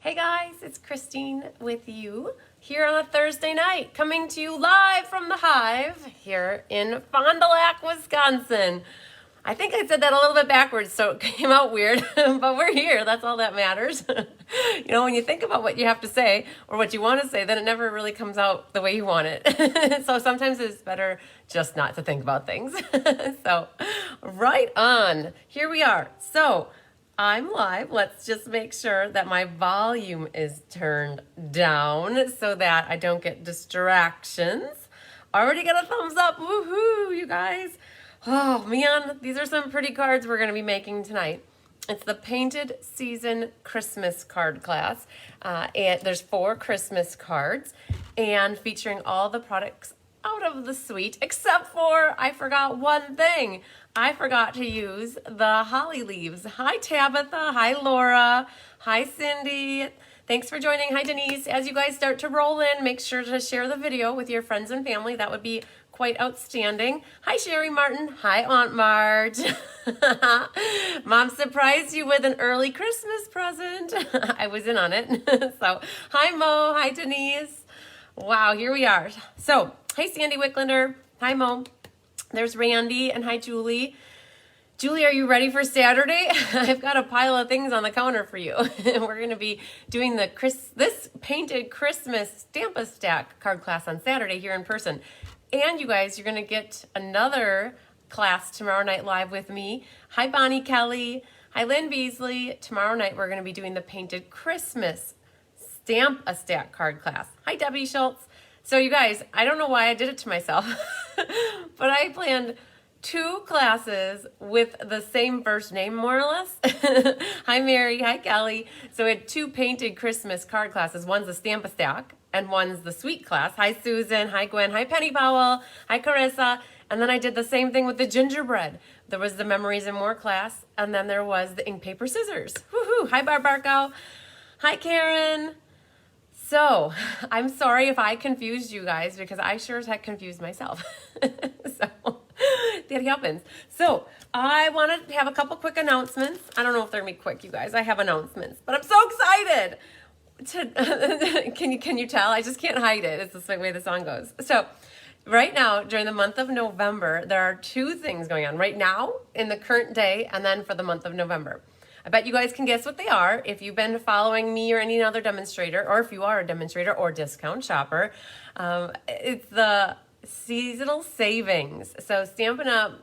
Hey guys, it's Christine with you here on a Thursday night, coming to you live from the Hive here in Fond du Lac, Wisconsin. I think I said that a little bit backwards, so it came out weird, but we're here. That's all that matters. You know, when you think about what you have to say or what you want to say, then it never really comes out the way you want it. So sometimes it's better just not to think about things. So right on. Here we are. So I'm live. Let's just make sure that my volume is turned down so that I don't get distractions. Already got a thumbs up. Woohoo, you guys. Oh man, these are some pretty cards we're going to be making tonight. It's the Painted Season Christmas card class. And there's 4 Christmas cards and featuring all the products out of the suite, except for I forgot one thing. I forgot to use the holly leaves. Hi Tabitha, hi Laura, hi Cindy. Thanks for joining. Hi Denise. As you guys start to roll in, make sure to share the video with your friends and family. That would be quite outstanding. Hi Sherry Martin. Hi Aunt Marge. Mom surprised you with an early Christmas present. I was in on it. So hi Mo. Hi Denise. Wow, here we are. So hey Sandy Wicklander. Hi Mo. There's Randy and hi Julie. Julie, are you ready for Saturday? I've got a pile of things on the counter for you. We're going to be doing this painted Christmas Stamp-a-Stack card class on Saturday here in person. And you guys, you're going to get another class tomorrow night live with me. Hi, Bonnie Kelly. Hi, Lynn Beasley. Tomorrow night, we're going to be doing the Painted Christmas Stamp-a-Stack card class. Hi, Debbie Schultz. So you guys, I don't know why I did it to myself, but I planned 2 classes with the same first name, more or less. Hi, Mary. Hi, Kelly. So we had 2 painted Christmas card classes. One's the Stamp-a-Stack, and one's the Sweet class. Hi, Susan. Hi, Gwen. Hi, Penny Powell. Hi, Carissa. And then I did the same thing with the gingerbread. There was the Memories and More class, and then there was the ink, paper, scissors. Woohoo! Hi, Barb Barkow. Hi, Karen. So, I'm sorry if I confused you guys, because I sure as heck confused myself. So, that happens. So, I want to have a couple quick announcements. I don't know if they're going to be quick, you guys. I have announcements, but I'm so excited. Can you tell? I just can't hide it. It's the way the song goes. So, right now, during the month of November, there are 2 things going on. Right now, in the current day, and then for the month of November. I bet you guys can guess what they are if you've been following me or any other demonstrator, or if you are a demonstrator or discount shopper. It's the seasonal savings. So Stampin' Up,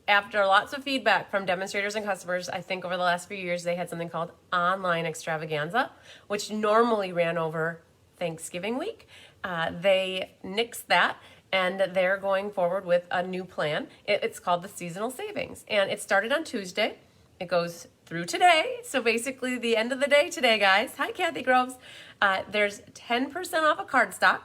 after lots of feedback from demonstrators and customers, I think over the last few years, they had something called Online Extravaganza, which normally ran over Thanksgiving week. They nixed that, and they're going forward with a new plan. It's called the Seasonal Savings, and it started on Tuesday. It goes through today, so basically the end of the day today, guys. Hi, Kathy Groves. There's 10% off of cardstock,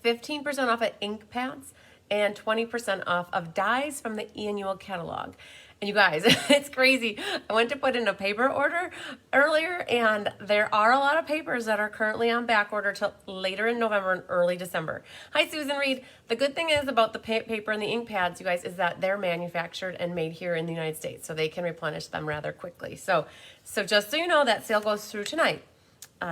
15% off of ink pads, and 20% off of dies from the annual catalog. And you guys, it's crazy. I went to put in a paper order earlier, and there are a lot of papers that are currently on back order till later in November and early December. Hi, Susan Reed. The good thing is about the paper and the ink pads, you guys, is that they're manufactured and made here in the United States, so they can replenish them rather quickly. So just so you know, that sale goes through tonight.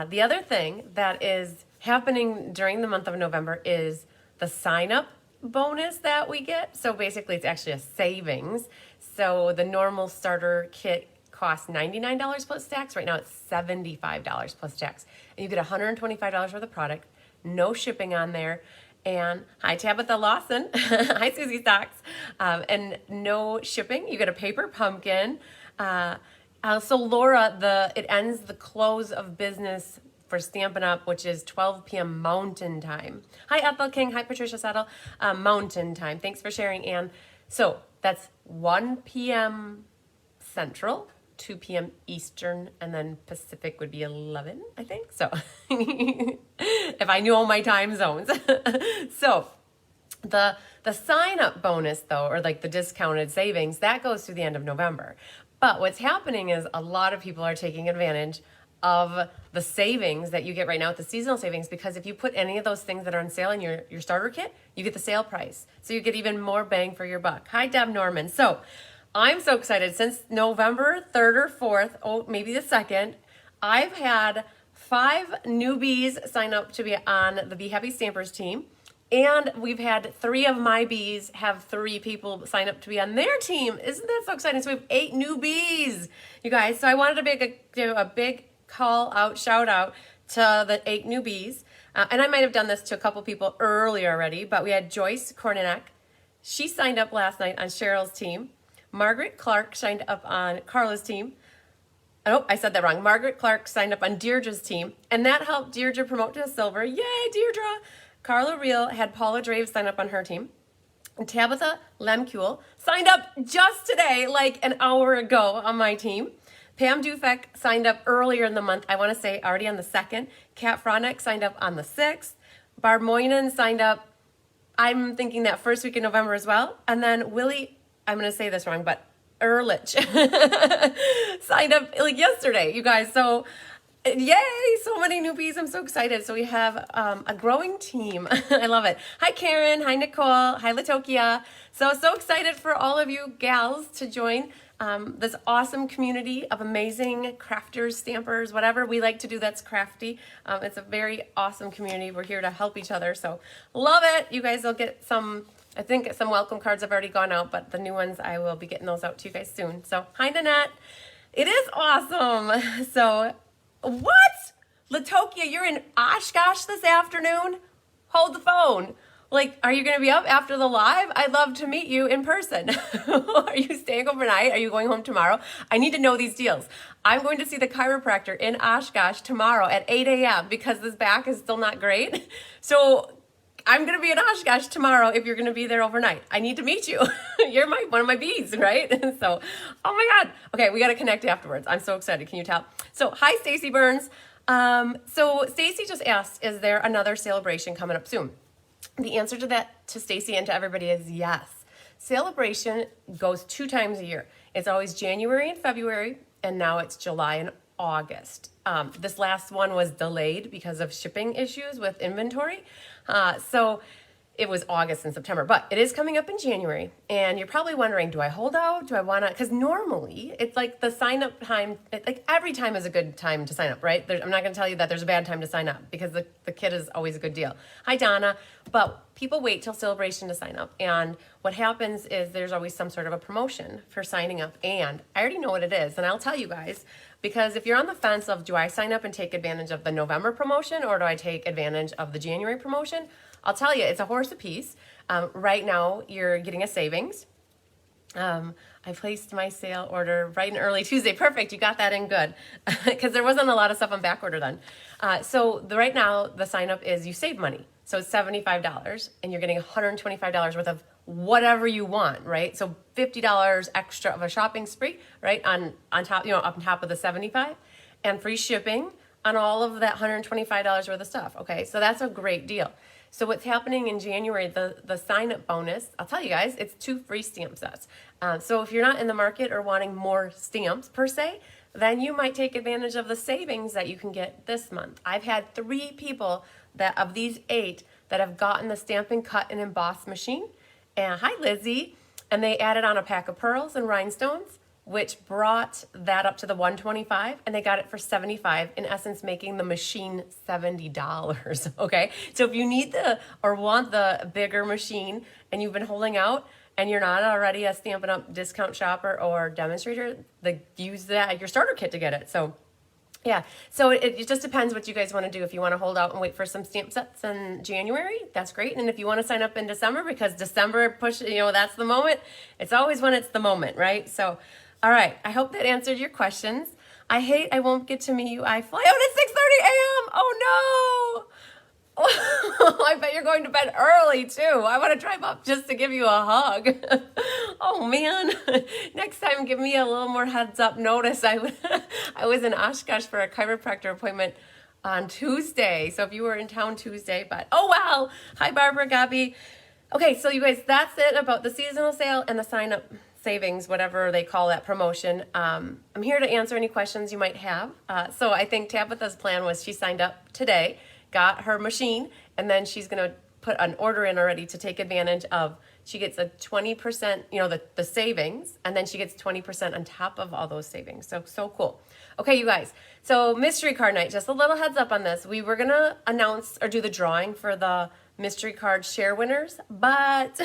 The other thing that is happening during the month of November is the sign-up bonus that we get. So basically, it's actually a savings. So the normal starter kit costs $99 plus tax. Right now it's $75 plus tax. And you get $125 worth of product, no shipping on there. And hi Tabitha Lawson, hi Susie Stocks, and no shipping. You get a paper pumpkin. So Laura, it ends the close of business for Stampin' Up, which is 12 p.m. Mountain Time. Hi Ethel King, hi Patricia Settle, Mountain Time. Thanks for sharing, Ann. So that's 1 p.m. Central, 2 p.m. Eastern, and then Pacific would be 11, I think. So if I knew all my time zones. So the sign-up bonus, though, or like the discounted savings, that goes through the end of November. But what's happening is a lot of people are taking advantage of the savings that you get right now with the seasonal savings, because if you put any of those things that are on sale in your starter kit, you get the sale price. So you get even more bang for your buck. Hi, Deb Norman. So I'm so excited. Since November 3rd or 4th, maybe the 2nd, I've had 5 newbies sign up to be on the Be Happy Stampers team. And we've had 3 of my bees have 3 people sign up to be on their team. Isn't that so exciting? So we have 8 newbies, you guys. So I wanted to do a big call out, shout out to the 8 newbies. And I might have done this to a couple people earlier already, but we had Joyce Korninek. She signed up last night on Cheryl's team. Margaret Clark signed up on Carla's team. Oh, I said that wrong. Margaret Clark signed up on Deirdre's team, and that helped Deirdre promote to silver. Yay, Deirdre! Carla Reel had Paula Drave sign up on her team. And Tabitha Lemkuhl signed up just today, like an hour ago on my team. Pam Dufek signed up earlier in the month, I want to say already on the 2nd. Kat Fronek signed up on the 6th. Barb Moynan signed up, I'm thinking that first week in November as well. And then Willie, I'm going to say this wrong, but Ehrlich signed up like yesterday, you guys. So yay, so many newbies. I'm so excited. So we have a growing team. I love it. Hi, Karen. Hi, Nicole. Hi, Latokia. So excited for all of you gals to join this awesome community of amazing crafters, stampers, whatever we like to do that's crafty. It's a very awesome community. We're here to help each other. So love it. You guys will get some, I think some welcome cards have already gone out, but the new ones, I will be getting those out to you guys soon. So hi, Nanette. It is awesome. So what? Latokia, you're in Oshkosh this afternoon? Hold the phone. Like, are you going to be up after the live? I'd love to meet you in person. Are you staying overnight? Are you going home tomorrow? I need to know these deals. I'm going to see the chiropractor in Oshkosh tomorrow at 8 a.m. because this back is still not great. So I'm going to be in Oshkosh tomorrow if you're going to be there overnight. I need to meet you. You're one of my bees, right? So, oh my God. Okay, we got to connect afterwards. I'm so excited. Can you tell? So, hi, Stacy Burns. So Stacy just asked, is there another sale-a-bration coming up soon? The answer to that, to Stacy and to everybody, is yes. Sale-a-bration goes 2 times a year. It's always January and February, and now it's July and August. This last one was delayed because of shipping issues with inventory. So it was August and September, but it is coming up in January. And you're probably wondering, do I hold out? Do I want to? Because normally it's like the sign up time, like every time is a good time to sign up, right? I'm not going to tell you that there's a bad time to sign up because the kit is always a good deal. Hi, Donna. But people wait till sale-a-bration to sign up. And what happens is there's always some sort of a promotion for signing up. And I already know what it is. And I'll tell you guys, because if you're on the fence of, do I sign up and take advantage of the November promotion or do I take advantage of the January promotion? I'll tell you, it's a horse apiece. Right now, you're getting a savings. I placed my sale order right in early Tuesday. Perfect, you got that in good. Because there wasn't a lot of stuff on back order then. Right now, the sign up is you save money. So it's $75 and you're getting $125 worth of whatever you want, right? So $50 extra of a shopping spree, right? On top, up on top of the $75, and free shipping on all of that $125 worth of stuff. Okay, so that's a great deal. So what's happening in January, the sign-up bonus, I'll tell you guys, it's 2 free stamp sets. So if you're not in the market or wanting more stamps per se, then you might take advantage of the savings that you can get this month. I've had 3 people that of these 8 that have gotten the Stampin' Cut and Emboss machine. And hi, Lizzie. And they added on a pack of pearls and rhinestones, which brought that up to the $125, and they got it for $75, in essence making the machine $70, okay? So if you need or want the bigger machine and you've been holding out and you're not already a Stampin' Up! Discount shopper or demonstrator, use that your starter kit to get it. So yeah, so it just depends what you guys want to do. If you want to hold out and wait for some stamp sets in January, that's great. And if you want to sign up in December, because December that's the moment. It's always when it's the moment, right? So, all right, I hope that answered your questions. I won't get to meet you. I fly out at 6:30 a.m. Oh no! I bet you're going to bed early too. I want to drive up just to give you a hug. Oh man, next time give me a little more heads up notice. I was in Oshkosh for a chiropractor appointment on Tuesday. So if you were in town Tuesday, but oh well. Hi Barbara, Gabby. Okay, so you guys, that's it about the seasonal sale and the sign up savings, whatever they call that promotion. I'm here to answer any questions you might have. So I think Tabitha's plan was she signed up today, got her machine, and then she's going to put an order in already to take advantage of she gets a 20%, you know, the savings, and then she gets 20% on top of all those savings. So cool. Okay, you guys. So mystery card night, just a little heads up on this. We were going to announce or do the drawing for the mystery card share winners, but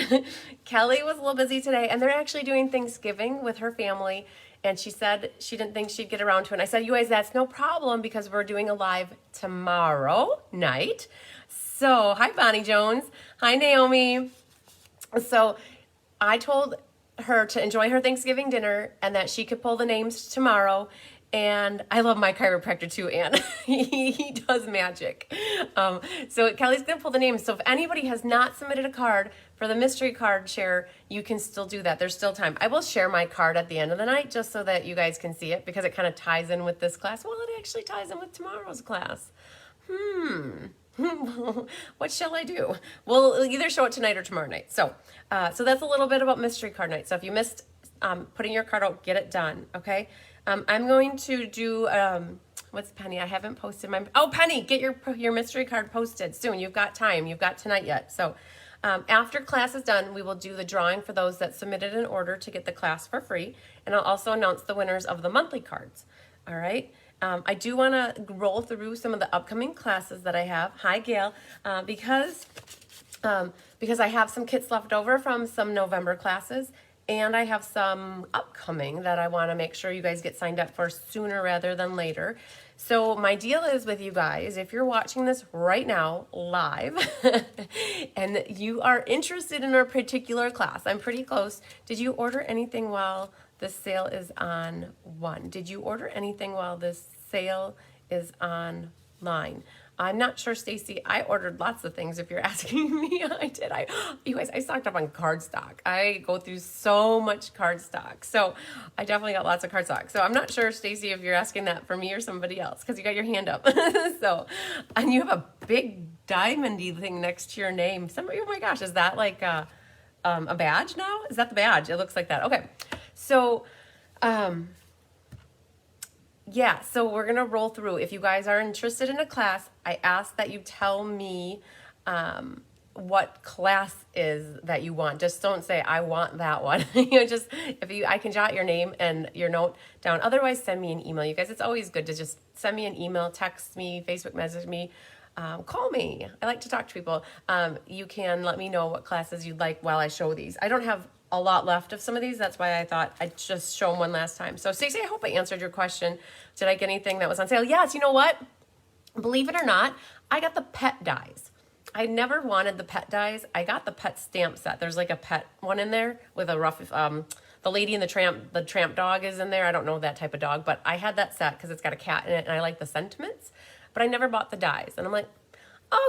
Kelly was a little busy today, and they're actually doing Thanksgiving with her family, and she said she didn't think she'd get around to it. And I said, you guys, that's no problem because we're doing a live tomorrow night. So, hi, Bonnie Jones. Hi, Naomi. So I told her to enjoy her Thanksgiving dinner and that she could pull the names tomorrow. And I love my chiropractor too, Ann. he does magic. So Kelly's going to pull the names. So if anybody has not submitted a card for the mystery card share, you can still do that. There's still time. I will share my card at the end of the night just so that you guys can see it because it kind of ties in with this class. Well, it actually ties in with tomorrow's class. What shall I do? We'll either show it tonight or tomorrow night. So that's a little bit about mystery card night. So if you missed putting your card out, get it done, okay? I'm going to do, what's Penny? I haven't posted my, oh, Penny, get your mystery card posted soon. You've got time. You've got tonight yet. So after class is done, we will do the drawing for those that submitted an order to get the class for free. And I'll also announce the winners of the monthly cards. All right. I do want to roll through some of the upcoming classes that I have. Hi, Gail. Because I have some kits left over from some November classes, and I have some upcoming that I want to make sure you guys get signed up for sooner rather than later. So my deal is with you guys, if you're watching this right now live and you are interested in a particular class, I'm pretty close. Did you order anything while the sale is on one? Did you order anything while this sale is online? I'm not sure, Stacy. I ordered lots of things if you're asking me. I did. You guys, I stocked up on card stock. I go through so much card stock. So I definitely got lots of card stock. So I'm not sure, Stacy, if you're asking that for me or somebody else because you got your hand up. So, and you have a big diamondy thing next to your name. Oh my gosh, is that like a badge now? Is that the badge? It looks like that. Okay. So, yeah, so we're going to roll through. If you guys are interested in a class, I ask that you tell me what class is that you want. Just don't say, I want that one. Just, I can jot your name and your note down. Otherwise, send me an email. You guys, it's always good to just send me an email, text me, Facebook message me, call me. I like to talk to people. You can let me know what classes you'd like while I show these. I don't have a lot left of some of these. That's why I thought I'd just show them one last time. So Stacey, I hope I answered your question. Did I get anything that was on sale? Yes, you know what? Believe it or not, I got the pet dies. I never wanted the pet dies. I got the pet stamp set. There's like a pet one in there with a rough, the Lady and the tramp dog is in there. I don't know that type of dog, but I had that set because it's got a cat in it and I like the sentiments, but I never bought the dies. And I'm like,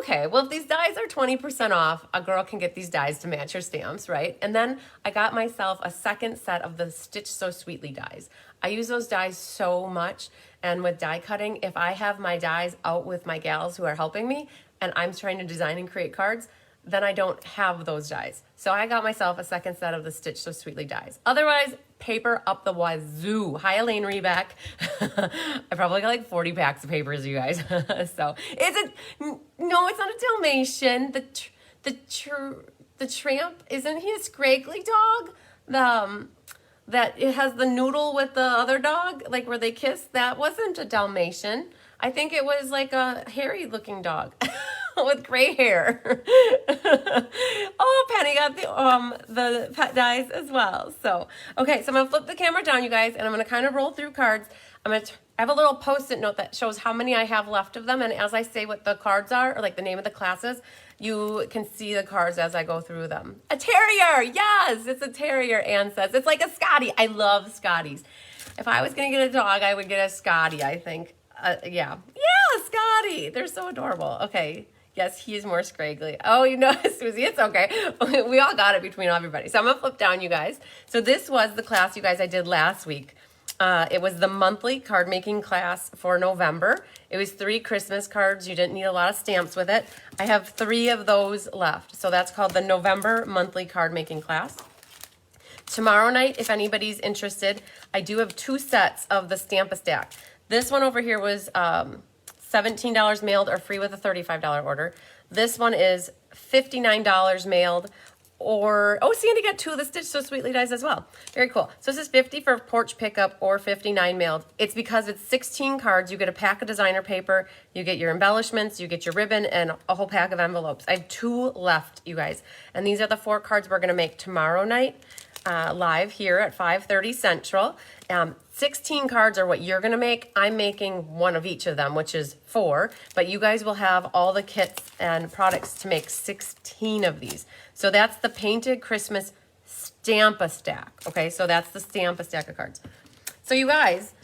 okay, well, if these dies are 20% off, a girl can get these dies to match her stamps, right? And then I got myself a second set of the Stitch So Sweetly dies. I use those dies so much. And with die cutting, if I have my dies out with my gals who are helping me and I'm trying to design and create cards, then I don't have those dies. So I got myself a second set of the Stitch So Sweetly dies. Otherwise, paper up the wazoo. Hi, Elaine Reback. I probably got like 40 packs of papers, you guys. So no, it's not a Dalmatian. The tramp, isn't he a scraggly dog? That it has the noodle with the other dog, like where they kiss. That wasn't a Dalmatian. I think it was like a hairy looking dog with gray hair. Oh, Penny got the pet dies as well. So, okay, so I'm gonna flip the camera down, you guys, and I'm gonna kind of roll through cards. I have a little Post-it note that shows how many I have left of them, and as I say what the cards are, or like the name of the classes, you can see the cards as I go through them. A terrier, yes, it's a terrier, Anne says. It's like a Scottie. I love Scotties. If I was gonna get a dog, I would get a Scottie, I think. Yeah, Scottie. They're so adorable. Okay. Yes, he is more scraggly. Oh, you know, Susie, it's okay. We all got it between everybody. So I'm going to flip down, you guys. So this was the class, you guys, I did last week. It was the monthly card making class for November. It was 3 Christmas cards. You didn't need a lot of stamps with it. I have 3 of those left. So that's called the November monthly card making class. Tomorrow night, if anybody's interested, I do have 2 sets of the Stamp-A-Stack. This one over here was $17 mailed or free with a $35 order. This one is $59 mailed or, oh, Sandy got 2 of the Stitch So Sweetly dies as well. Very cool. So this is 50 for porch pickup or 59 mailed. It's because it's 16 cards. You get a pack of designer paper, you get your embellishments, you get your ribbon, and a whole pack of envelopes. I have 2 left, you guys. And these are the 4 cards we're going to make tomorrow night live here at 5:30 Central. 16 cards are what you're going to make. I'm making 1 of each of them, which is 4. But you guys will have all the kits and products to make 16 of these. So that's the Painted Christmas Stamp-a-Stack. Okay, so that's the Stamp-a-Stack of cards. So you guys,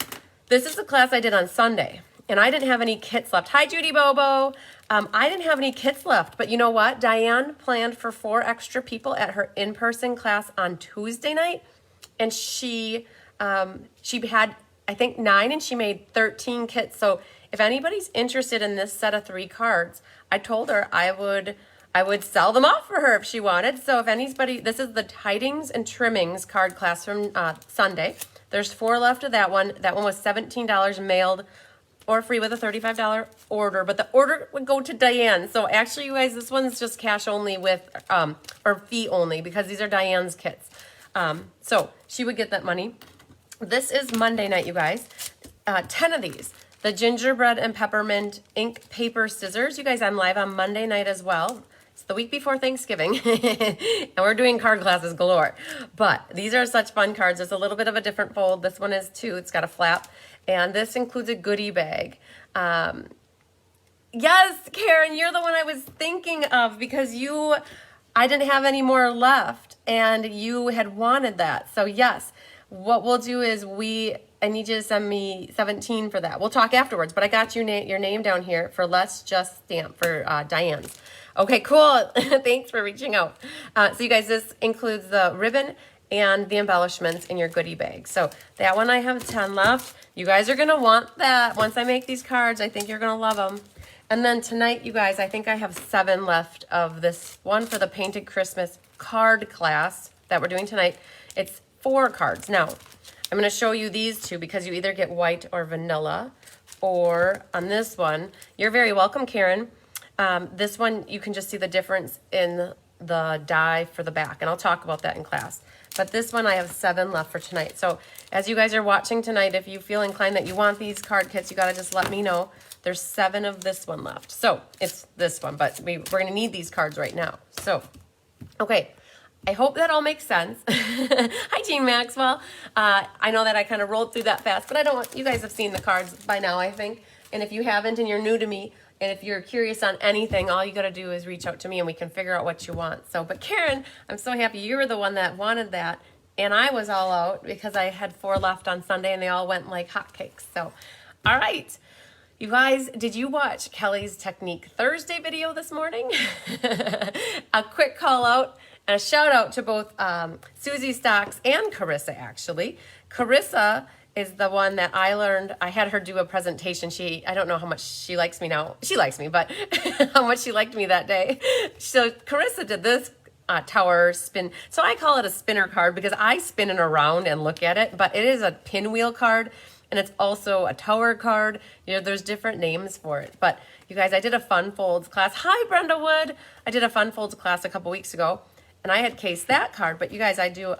this is the class I did on Sunday. And I didn't have any kits left. Hi, Judy Bobo. I didn't have any kits left. But you know what? Diane planned for 4 extra people at her in-person class on Tuesday night. And she had, I think, 9, and she made 13 kits. So if anybody's interested in this set of 3 cards, I told her I would sell them off for her if she wanted. So if anybody, this is the Tidings and Trimmings card class from Sunday. There's 4 left of that one. That one was $17 mailed or free with a $35 order, but the order would go to Diane. So actually, you guys, this one's just cash only with, or fee only, because these are Diane's kits. So she would get that money. This is Monday night, you guys. 10 of these. The gingerbread and peppermint ink paper scissors. You guys, I'm live on Monday night as well. It's the week before Thanksgiving, and we're doing card classes galore. But these are such fun cards. There's a little bit of a different fold. This one is too. It's got a flap, and this includes a goodie bag. Yes, Karen, you're the one I was thinking of because I didn't have any more left, and you had wanted that. So yes, what we'll do is I need you to send me 17 for that. We'll talk afterwards, but I got your name down here for Let's Just Stamp for Diane's. Okay, cool. Thanks for reaching out. So you guys, this includes the ribbon and the embellishments in your goodie bag. So that one I have 10 left. You guys are going to want that. Once I make these cards, I think you're going to love them. And then tonight, you guys, I think I have 7 left of this one for the Painted Christmas card class that we're doing tonight. It's 4 cards. Now, I'm going to show you these 2 because you either get white or vanilla, or on this one, you're very welcome, Karen. This one, you can just see the difference in the die for the back, and I'll talk about that in class. But this one, I have 7 left for tonight. So as you guys are watching tonight, if you feel inclined that you want these card kits, you got to just let me know. There's 7 of this one left. So it's this one, but we're going to need these cards right now. So, okay. I hope that all makes sense. Hi, Jean Maxwell. I know that I kind of rolled through that fast, but you guys have seen the cards by now, I think. And if you haven't and you're new to me, and if you're curious on anything, all you got to do is reach out to me and we can figure out what you want. So, but Karen, I'm so happy you were the one that wanted that. And I was all out because I had 4 left on Sunday and they all went like hotcakes. So, all right. You guys, did you watch Kelly's Technique Thursday video this morning? A quick call out and a shout out to both Susie Stocks and Carissa, actually. Carissa is the one that I learned. I had her do a presentation. I don't know how much she likes me now. She likes me, but how much she liked me that day. So Carissa did this tower spin. So I call it a spinner card because I spin it around and look at it, but it is a pinwheel card. And it's also a tower card. You know, there's different names for it. But you guys, I did a Fun Folds class. Hi, Brenda Wood. I did a Fun Folds class a couple weeks ago. And I had cased that card. But you guys, I do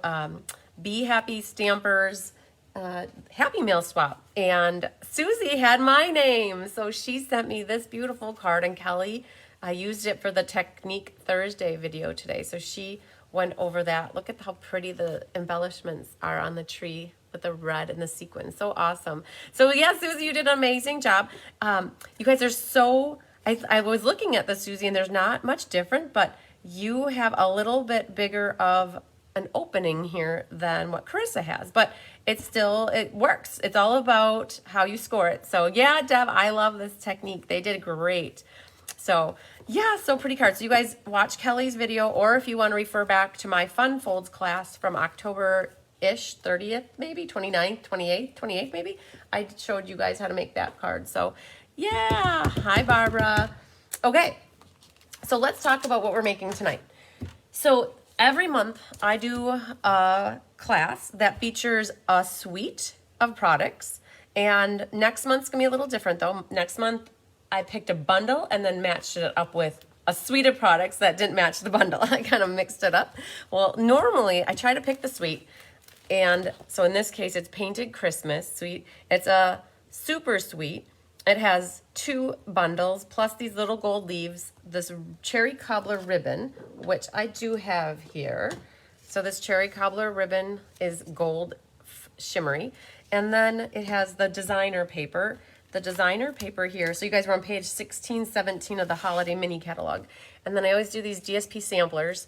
Be Happy Stampers Happy Mail Swap. And Susie had my name. So she sent me this beautiful card. And Kelly, I used it for the Technique Thursday video today. So she went over that. Look at how pretty the embellishments are on the tree with the red and the sequins. So awesome. So yeah, Susie, you did an amazing job. You guys are so, I was looking at the Susie and there's not much different, but you have a little bit bigger of an opening here than what Carissa has, but it works. It's all about how you score it. So yeah, Deb, I love this technique. They did great. So yeah, so pretty cards. So you guys watch Kelly's video, or if you want to refer back to my Fun Folds class from October-ish, 30th maybe, 29th, 28th maybe, I showed you guys how to make that card. So yeah, hi Barbara. Okay, so let's talk about what we're making tonight. So every month I do a class that features a suite of products, and next month's gonna be a little different though. Next month I picked a bundle and then matched it up with a suite of products that didn't match the bundle. I kind of mixed it up. Well, normally I try to pick the suite. And so in this case, it's Painted Christmas suite. It's a super suite. It has 2 bundles plus these little gold leaves, this cherry cobbler ribbon, which I do have here. So this cherry cobbler ribbon is gold shimmery. And then it has the designer paper. The designer paper here. So you guys were on page 16, 17 of the holiday mini catalog. And then I always do these DSP samplers.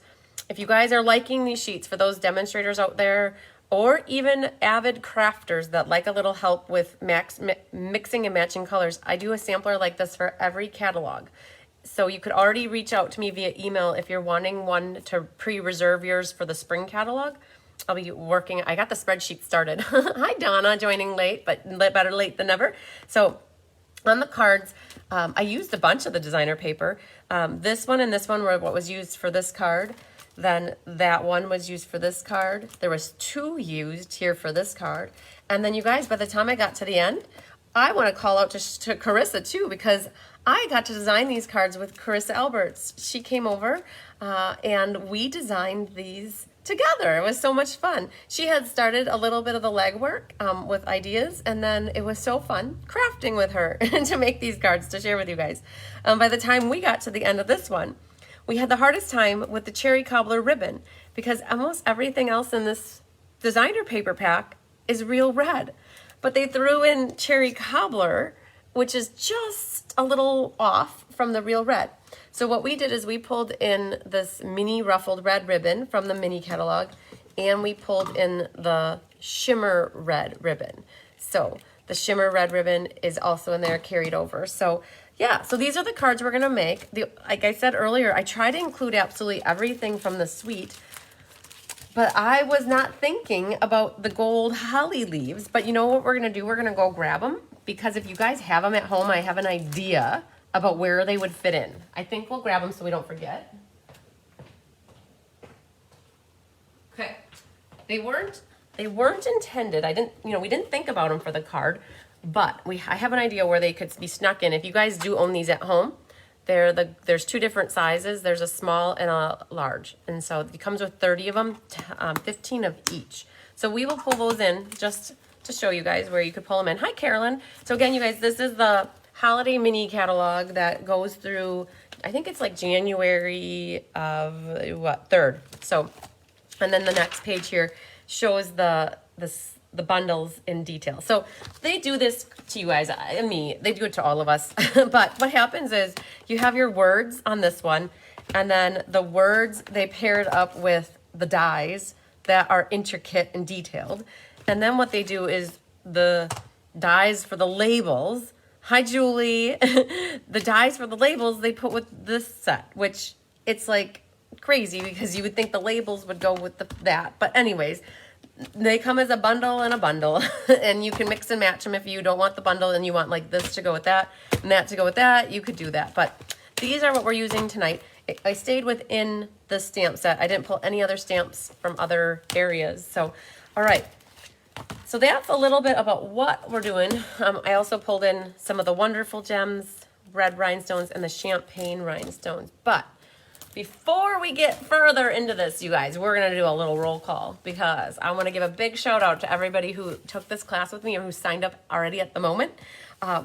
If you guys are liking these sheets, for those demonstrators out there, or even avid crafters that like a little help with mixing and matching colors, I do a sampler like this for every catalog. So you could already reach out to me via email if you're wanting one to pre-reserve yours for the spring catalog. I'll be working, I got the spreadsheet started. Hi Donna, joining late, but better late than never. So on the cards, I used a bunch of the designer paper. This one and this one were what was used for this card. Then that one was used for this card. There was 2 used here for this card. And then you guys, by the time I got to the end, I want to call out to Carissa too, because I got to design these cards with Carissa Alberts. She came over and we designed these together. It was so much fun. She had started a little bit of the legwork with ideas, and then it was so fun crafting with her to make these cards to share with you guys. By the time we got to the end of this one, we had the hardest time with the cherry cobbler ribbon because almost everything else in this designer paper pack is real red. But they threw in cherry cobbler, which is just a little off from the real red. So what we did is we pulled in this mini ruffled red ribbon from the mini catalog, and we pulled in the shimmer red ribbon. So the shimmer red ribbon is also in there carried over. So yeah, so these are the cards we're gonna make. Like I said earlier, I try to include absolutely everything from the suite, but I was not thinking about the gold holly leaves. But you know what we're gonna do? We're gonna go grab them, because if you guys have them at home, I have an idea about where they would fit in. I think we'll grab them so we don't forget. Okay, they weren't intended. We didn't think about them for the card. But I have an idea where they could be snuck in. If you guys do own these at home, there's 2 different sizes. There's a small and a large. And so it comes with 30 of them, 15 of each. So we will pull those in just to show you guys where you could pull them in. Hi, Carolyn. So again, you guys, this is the holiday mini catalog that goes through, I think it's like January of 3rd. So, and then the next page here shows the bundles in detail. So they do this to you guys and me. They do it to all of us. But what happens is you have your words on this one, and then the words, they paired up with the dies that are intricate and detailed. And then what they do is the dies for the labels. Hi, Julie. The dies for the labels they put with this set, which it's like crazy because you would think the labels would go with that. But anyways, they come as a bundle and a bundle, and you can mix and match them. If you don't want the bundle and you want like this to go with that and that to go with that, you could do that. But these are what we're using tonight. I stayed within the stamp set. I didn't pull any other stamps from other areas. So, all right. So that's a little bit about what we're doing. I also pulled in some of the wonderful gems, red rhinestones, and the champagne rhinestones. But before we get further into this, you guys, we're going to do a little roll call, because I want to give a big shout out to everybody who took this class with me and who signed up already at the moment.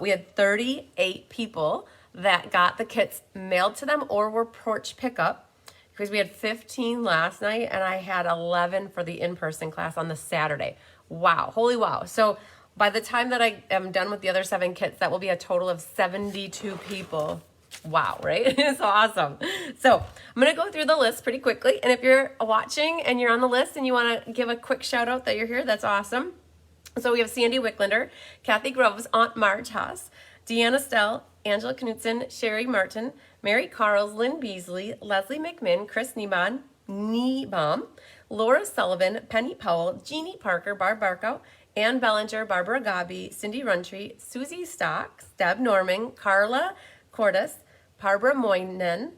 We had 38 people that got the kits mailed to them or were porch pickup, because we had 15 last night and I had 11 for the in-person class on the Saturday. Wow. Holy wow. So by the time that I am done with the other 7 kits, that will be a total of 72 people. Wow, right? It's awesome. So I'm going to go through the list pretty quickly. And if you're watching and you're on the list and you want to give a quick shout out that you're here, that's awesome. So we have Sandy Wicklander, Kathy Groves, Aunt Marge Haas, Deanna Stell, Angela Knutson, Sherry Martin, Mary Carls, Lynn Beasley, Leslie McMinn, Chris Niebaum, Laura Sullivan, Penny Powell, Jeannie Parker, Barb Barkow, Ann Bellinger, Barbara Gabi, Cindy Runtree, Susie Stocks, Deb Norman, Carla Cordes, Barbara Moynen,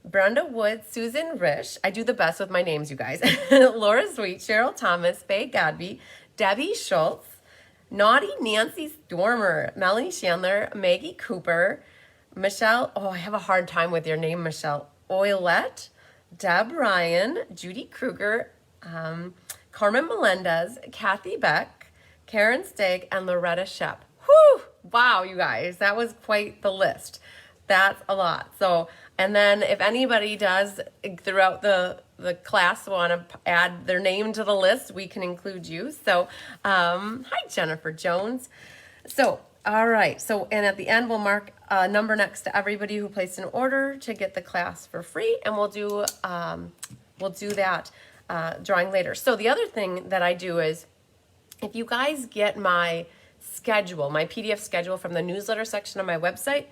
Brenda Wood, Susan Risch. I do the best with my names, you guys. Laura Sweet, Cheryl Thomas, Faye Godby, Debbie Schultz, Naughty Nancy Stormer, Melanie Chandler, Maggie Cooper, Michelle, oh, I have a hard time with your name, Michelle. Oilette, Deb Ryan, Judy Kruger, Carmen Melendez, Kathy Beck, Karen Stagg, and Loretta Shep. Whew! Wow, you guys, that was quite the list. That's a lot. So, and then if anybody does throughout the class want to add their name to the list, we can include you. So, hi, Jennifer Jones. So, all right. So, and at the end, we'll mark a number next to everybody who placed an order to get the class for free, and we'll do that drawing later. So, the other thing that I do is, if you guys get my schedule, my PDF schedule from the newsletter section of my website,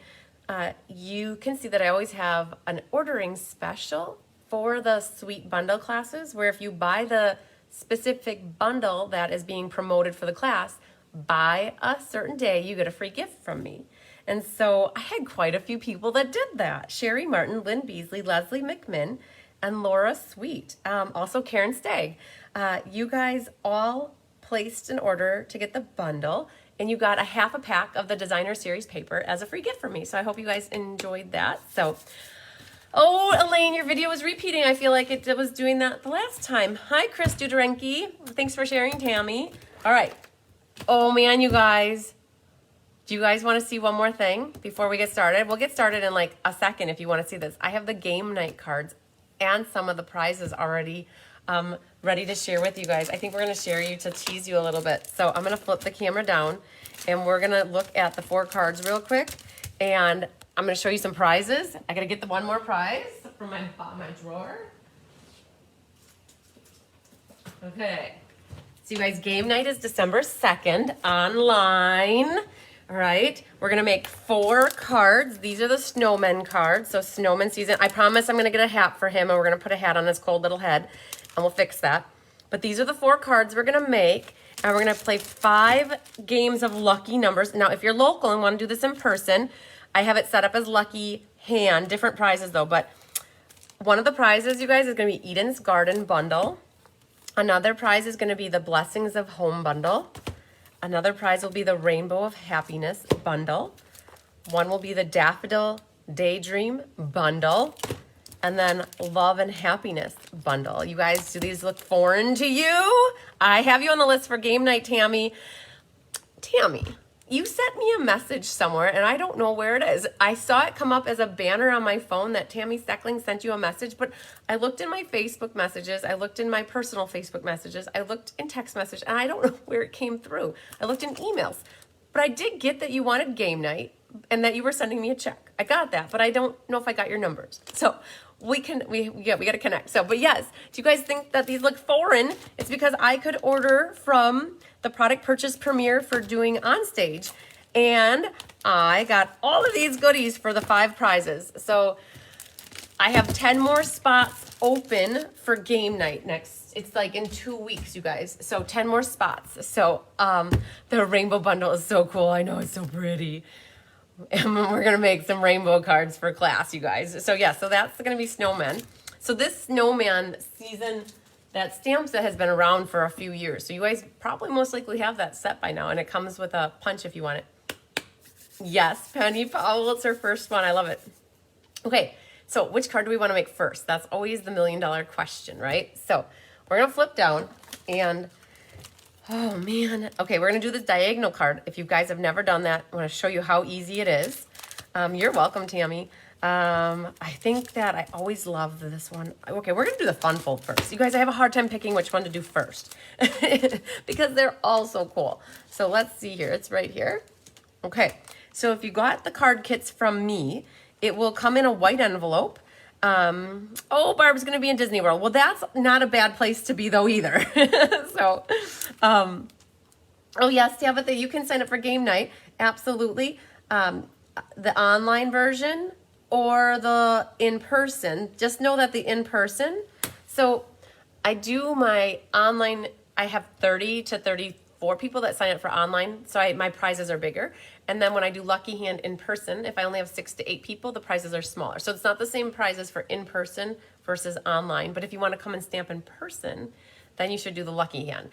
you can see that I always have an ordering special for the Sweet Bundle classes, where if you buy the specific bundle that is being promoted for the class, by a certain day, you get a free gift from me. And so I had quite a few people that did that. Sherry Martin, Lynn Beasley, Leslie McMinn, and Laura Sweet. Also Karen Stagg. You guys all placed an order to get the bundle, and you got a half a pack of the Designer Series paper as a free gift from me. So I hope you guys enjoyed that. So, oh, Elaine, your video was repeating. I feel like it was doing that the last time. Hi, Chris Duderenki. Thanks for sharing, Tammy. All right. Oh, man, you guys. Do you guys want to see one more thing before we get started? We'll get started in like a second if you want to see this. I have the game night cards and some of the prizes already ready to share with you guys. I think we're going to share you to tease you a little bit. So I'm going to flip the camera down, and we're going to look at the 4 cards real quick, and I'm going to show you some prizes. I got to get the one more prize from my drawer. Okay. So you guys, game night is December 2nd online. All right. We're going to make 4 cards. These are the Snowmen cards. So Snowman season. I promise I'm going to get a hat for him, and we're going to put a hat on his cold little head, and we'll fix that. But these are the 4 cards we're going to make, and we're going to play 5 games of lucky numbers. Now, if you're local and want to do this in person, I have it set up as lucky hand, different prizes though. But one of the prizes, you guys, is going to be Eden's Garden bundle. Another prize is going to be the Blessings of Home bundle. Another prize will be the Rainbow of Happiness bundle. One will be the Daffodil Daydream bundle. And then Love and Happiness bundle. You guys, do these look foreign to you? I have you on the list for game night, Tammy. Tammy, you sent me a message somewhere, and I don't know where it is. I saw it come up as a banner on my phone that Tammy Steckling sent you a message, but I looked in my Facebook messages, I looked in my personal Facebook messages, I looked in text message, and I don't know where it came through. I looked in emails, but I did get that you wanted game night and that you were sending me a check. I got that, but I don't know if I got your numbers. So we got to connect. So, but yes, do you guys think that these look foreign? It's because I could order from the product purchase premiere for doing on stage, and I got all of these goodies for the 5 prizes. So I have 10 more spots open for game night next. It's like in 2 weeks, you guys. So 10 more spots. So the rainbow bundle is so cool. I know, it's so pretty. And we're going to make some rainbow cards for class, you guys. So yeah, so that's going to be Snowmen. So this Snowman season, that stamp set has been around for a few years. So you guys probably most likely have that set by now. And it comes with a punch if you want it. Yes, Penny Powell, it's her first one. I love it. Okay, so which card do we want to make first? That's always the $1 million question, right? So we're going to flip down and... oh, man. Okay, we're going to do this diagonal card. If you guys have never done that, I want to show you how easy it is. You're welcome, Tammy. I think that I always love this one. Okay, we're going to do the fun fold first. You guys, I have a hard time picking which one to do first because they're all so cool. So let's see here. It's right here. Okay, so if you got the card kits from me, it will come in a white envelope. Oh, Barb's going to be in Disney World. Well, that's not a bad place to be though either. So, oh yes, Tabitha, you can sign up for game night. Absolutely. The online version or the in-person. Just know that the in-person. So I do my online, I have 30 to 34 people that sign up for online. So my prizes are bigger. And then when I do Lucky Hand in person, if I only have 6 to 8 people, the prizes are smaller. So it's not the same prizes for in person versus online. But if you want to come and stamp in person, then you should do the Lucky Hand.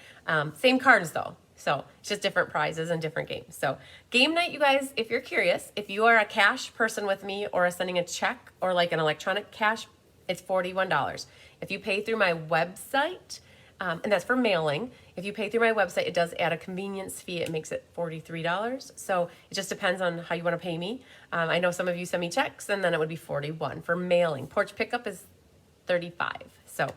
Same cards though. So it's just different prizes and different games. So game night, you guys, if you're curious, if you are a cash person with me or sending a check or like an electronic cash, it's $41. If you pay through my website, and that's for mailing, if you pay through my website, it does add a convenience fee. It makes it $43. So it just depends on how you want to pay me. I know some of you send me checks, and then it would be $41 for mailing. Porch pickup is $35. So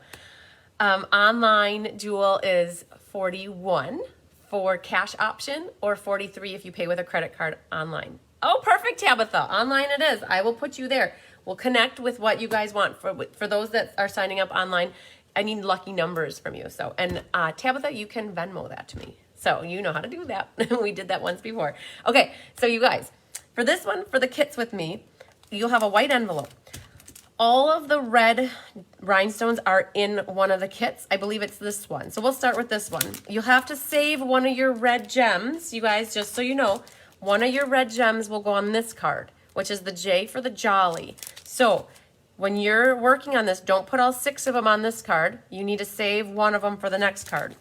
online Jewel is $41 for cash option, or $43 if you pay with a credit card online. Oh, perfect, Tabitha. Online it is. I will put you there. We'll connect with what you guys want. For those that are signing up online, I need lucky numbers from you. So, and Tabitha, you can Venmo that to me. So you know how to do that. We did that once before. Okay, so you guys, for this one, for the kits with me, you'll have a white envelope. All of the red rhinestones are in one of the kits. I believe it's this one. So we'll start with this one. You'll have to save one of your red gems, you guys, just so you know. One of your red gems will go on this card, which is the J for the Jolly. So when you're working on this, don't put all 6 of them on this card. You need to save one of them for the next card.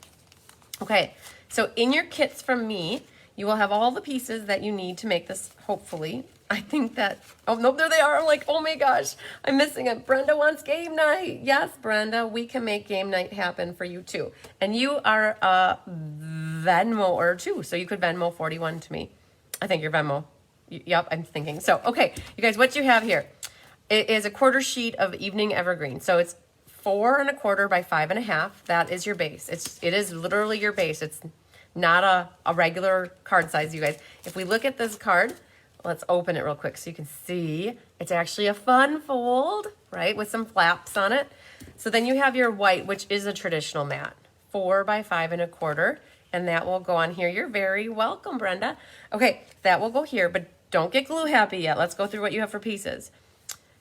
Okay, so in your kits from me, you will have all the pieces that you need to make this, hopefully. I think that, oh, nope, there they are. I'm like, oh my gosh, I'm missing it. Brenda wants game night. Yes, Brenda, we can make game night happen for you too. And you are a Venmo-er too, so you could Venmo 41 to me. I think you're Venmo. Yep, I'm thinking. So, okay, you guys, what you have here, it is a quarter sheet of Evening Evergreen. So it's 4 1/4 by 5 1/2. That is your base. It is literally your base. It's not a regular card size, you guys. If we look at this card, let's open it real quick so you can see. It's actually a fun fold, right, with some flaps on it. So then you have your white, which is a traditional mat, 4 by 5 1/4, and that will go on here. You're very welcome, Brenda. Okay, that will go here, but don't get glue happy yet. Let's go through what you have for pieces.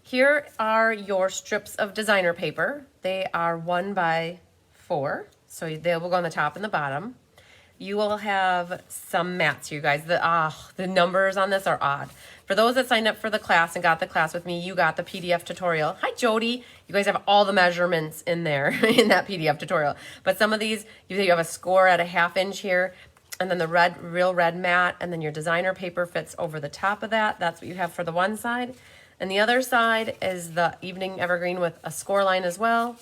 Here are your strips of designer paper. They are 1 by 4, so they will go on the top and the bottom. You will have some mats, you guys. The numbers on this are odd. For those that signed up for the class and got the class with me, you got the PDF tutorial. Hi, Jody. You guys have all the measurements in there in that PDF tutorial. But some of these, you have a score at a 1/2 inch here, and then the real red mat, and then your designer paper fits over the top of that. That's what you have for the one side. And the other side is the Evening Evergreen with a score line as well.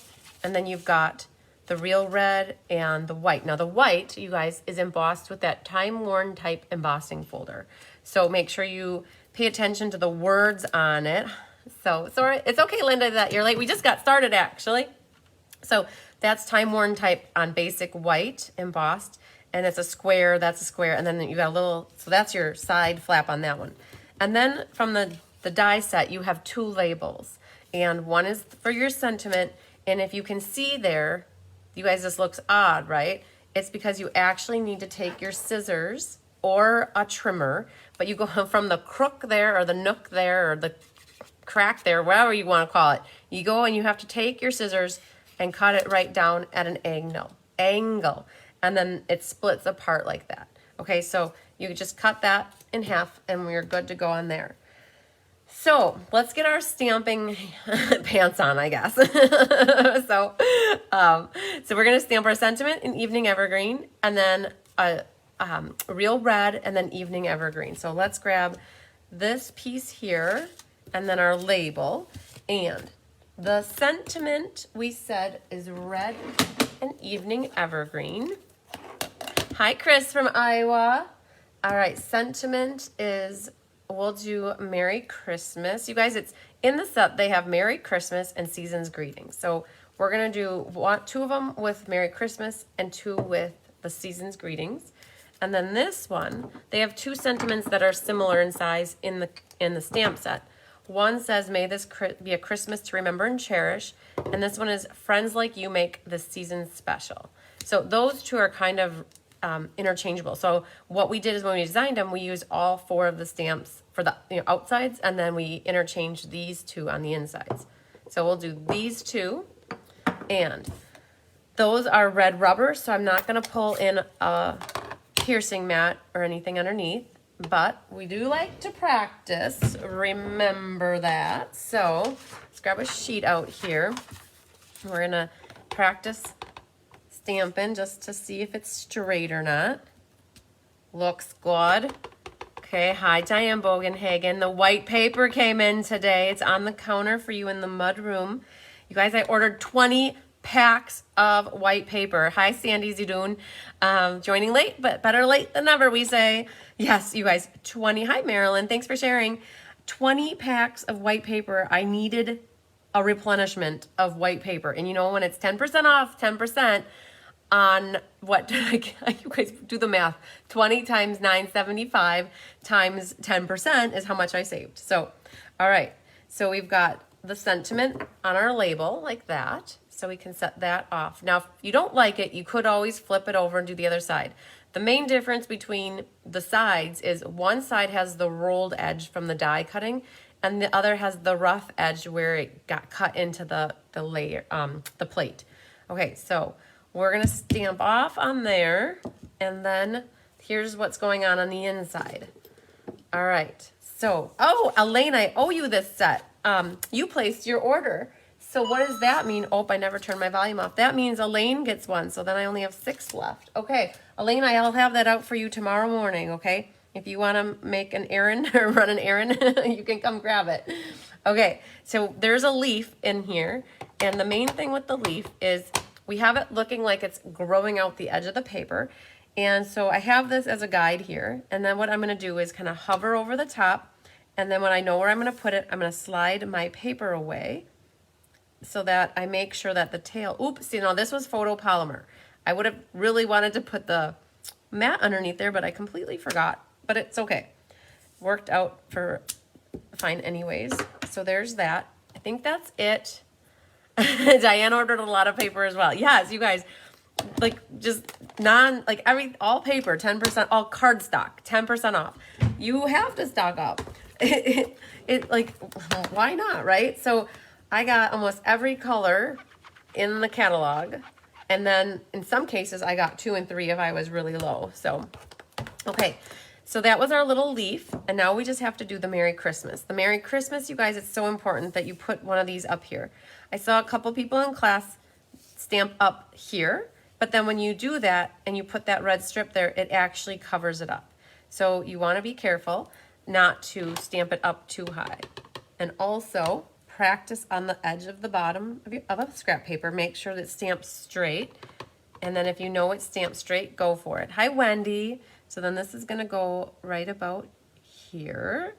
And then you've got the real red and the white. Now the white, you guys, is embossed with that time-worn type embossing folder. So make sure you pay attention to the words on it. So sorry, it's okay, Linda, that you're late. We just got started actually. So that's time-worn type on basic white embossed, and it's a square, that's a square, and then you got a little, so that's your side flap on that one. And then from the die set, you have 2 labels, and one is for your sentiment, and if you can see there, you guys, this looks odd, right? It's because you actually need to take your scissors or a trimmer, but you go from the crook there or the nook there or the crack there, whatever you want to call it. You go and you have to take your scissors and cut it right down at an angle, and then it splits apart like that. Okay, so you just cut that in half and we're good to go on there. So let's get our stamping pants on, I guess. So we're going to stamp our sentiment in Evening Evergreen, and then a real red, and then Evening Evergreen. So let's grab this piece here, and then our label. And the sentiment we said is red and Evening Evergreen. Hi, Chris from Iowa. All right, sentiment is, we'll do Merry Christmas. You guys, it's in the set, they have Merry Christmas and Season's Greetings. So we're going to do 2 of them with Merry Christmas and 2 with the Season's Greetings. And then this one, they have 2 sentiments that are similar in size in the stamp set. One says, may this be a Christmas to remember and cherish. And this one is, friends like you make this season special. So those 2 are kind of interchangeable. So what we did is when we designed them, we used all 4 of the stamps for the outsides, and then we interchanged these 2 on the insides. So we'll do these 2, and those are red rubber, so I'm not going to pull in a piercing mat or anything underneath, but we do like to practice. Remember that. So let's grab a sheet out here. We're going to practice stamping just to see if it's straight or not. Looks good. Okay, hi Diane Bogenhagen. The white paper came in today. It's on the counter for you in the mud room. You guys, I ordered 20 packs of white paper. Hi Sandy Zidun. Joining late, but better late than never, we say. Yes, you guys, 20. Hi Marilyn, thanks for sharing. 20 packs of white paper. I needed a replenishment of white paper. And you know, when it's 10% off, 10%, on what, you guys do the math, 20 times 975 times 10% is how much I saved. So, all right, so we've got the sentiment on our label like that, so we can set that off. Now, if you don't like it, you could always flip it over and do the other side. The main difference between the sides is one side has the rolled edge from the die cutting, and the other has the rough edge where it got cut into the layer, the plate. Okay, so we're gonna stamp off on there, and then here's what's going on the inside. All right, so, oh, Elaine, I owe you this set. You placed your order. So what does that mean? Oh, I never turned my volume off. That means Elaine gets one, so then I only have 6 left. Okay, Elaine, I'll have that out for you tomorrow morning, okay? If you wanna make an errand or run an errand, you can come grab it. Okay, so there's a leaf in here, and the main thing with the leaf is we have it looking like it's growing out the edge of the paper. And so I have this as a guide here. And then what I'm gonna do is kind of hover over the top. And then when I know where I'm gonna put it, I'm gonna slide my paper away so that I make sure that the tail, oops, see, now this was photopolymer. I would have really wanted to put the mat underneath there, but I completely forgot, but it's okay. Worked out for fine anyways. So there's that. I think that's it. Diane ordered a lot of paper as well. Yes, you guys, like just all paper, 10%, all cardstock, 10% off. You have to stock up. Like, why not, right? So I got almost every color in the catalog. And then in some cases, I got 2 and 3 if I was really low. So, okay. So that was our little leaf, and now we just have to do the Merry Christmas. The Merry Christmas, you guys, it's so important that you put one of these up here. I saw a couple people in class stamp up here, but then when you do that and you put that red strip there, it actually covers it up. So you want to be careful not to stamp it up too high. And also practice on the edge of the bottom of a scrap paper. Make sure that it's stamped straight. And then if you know it's stamped straight, go for it. Hi, Wendy. So then this is gonna go right about here.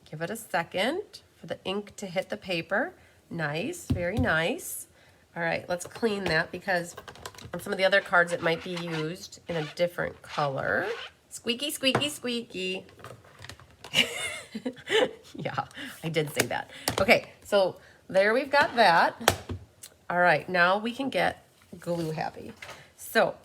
Give it a second for the ink to hit the paper. Nice, very nice. All right, let's clean that because on some of the other cards it might be used in a different color. Squeaky, squeaky, squeaky. Yeah, I did say that. Okay, so there we've got that. All right, now we can get glue happy. So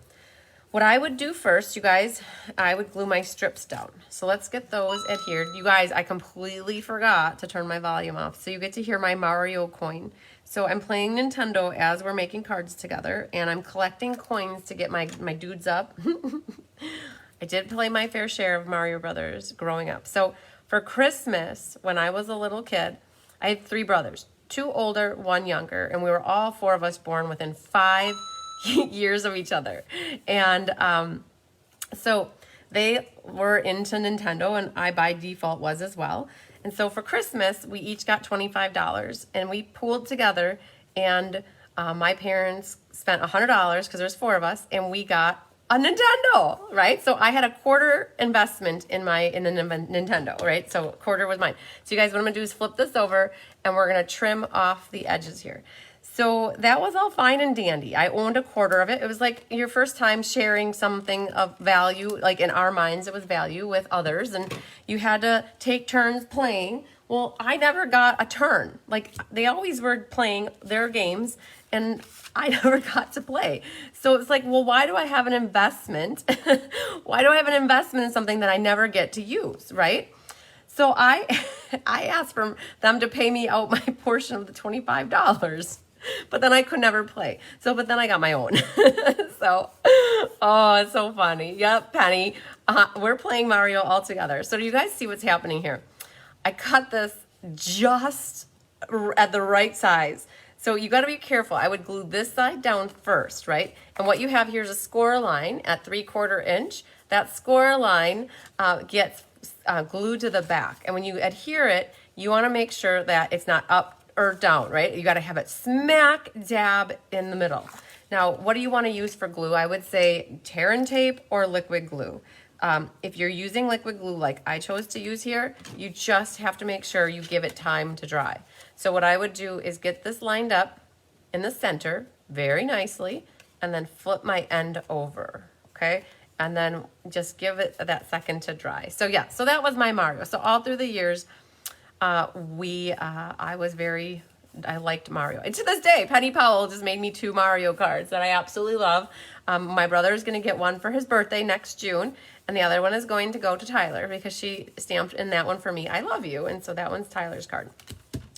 what I would do first, you guys, I would glue my strips down. So let's get those adhered. You guys, I completely forgot to turn my volume off. So you get to hear my Mario coin. So I'm playing Nintendo as we're making cards together, and I'm collecting coins to get my dudes up. I did play my fair share of Mario Brothers growing up. So for Christmas, when I was a little kid, I had 3 brothers, 2 older, 1 younger, and we were all 4 of us born within 5 years of each other. And so they were into Nintendo, and I by default was as well. And so for Christmas, we each got $25, and we pooled together, and my parents spent $100 because there's 4 of us, and we got a Nintendo, right? So I had a quarter investment in the Nintendo, right? So a quarter was mine. So you guys, what I'm gonna do is flip this over, and we're gonna trim off the edges here. So that was all fine and dandy. I owned a quarter of it. It was like your first time sharing something of value, like in our minds, it was value with others, and you had to take turns playing. Well, I never got a turn. Like they always were playing their games, and I never got to play. So it's like, well, why do I have an investment? Why do I have an investment in something that I never get to use, right? So I asked for them to pay me out my portion of the $25. But then I could never play. But then I got my own. So, oh, it's so funny. Yep, Penny. We're playing Mario all together. So do you guys see what's happening here? I cut this just at the right size. So you got to be careful. I would glue this side down first, right? And what you have here is a score line at 3/4 inch. that score line gets glued to the back. And when you adhere it, you want to make sure that it's not up or down, right? You got to have it smack dab in the middle. Now, what do you want to use for glue? I would say tear and tape or liquid glue. If you're using liquid glue like I chose to use here, you just have to make sure you give it time to dry. So what I would do is get this lined up in the center very nicely and then flip my end over, okay? And then just give it that second to dry. So yeah, so that was my Mario. So all through the years, I liked Mario. And to this day, Penny Powell just made me 2 Mario cards that I absolutely love. My brother is going to get one for his birthday next June, and the other one is going to go to Tyler because she stamped in that one for me, I love you, and so that one's Tyler's card.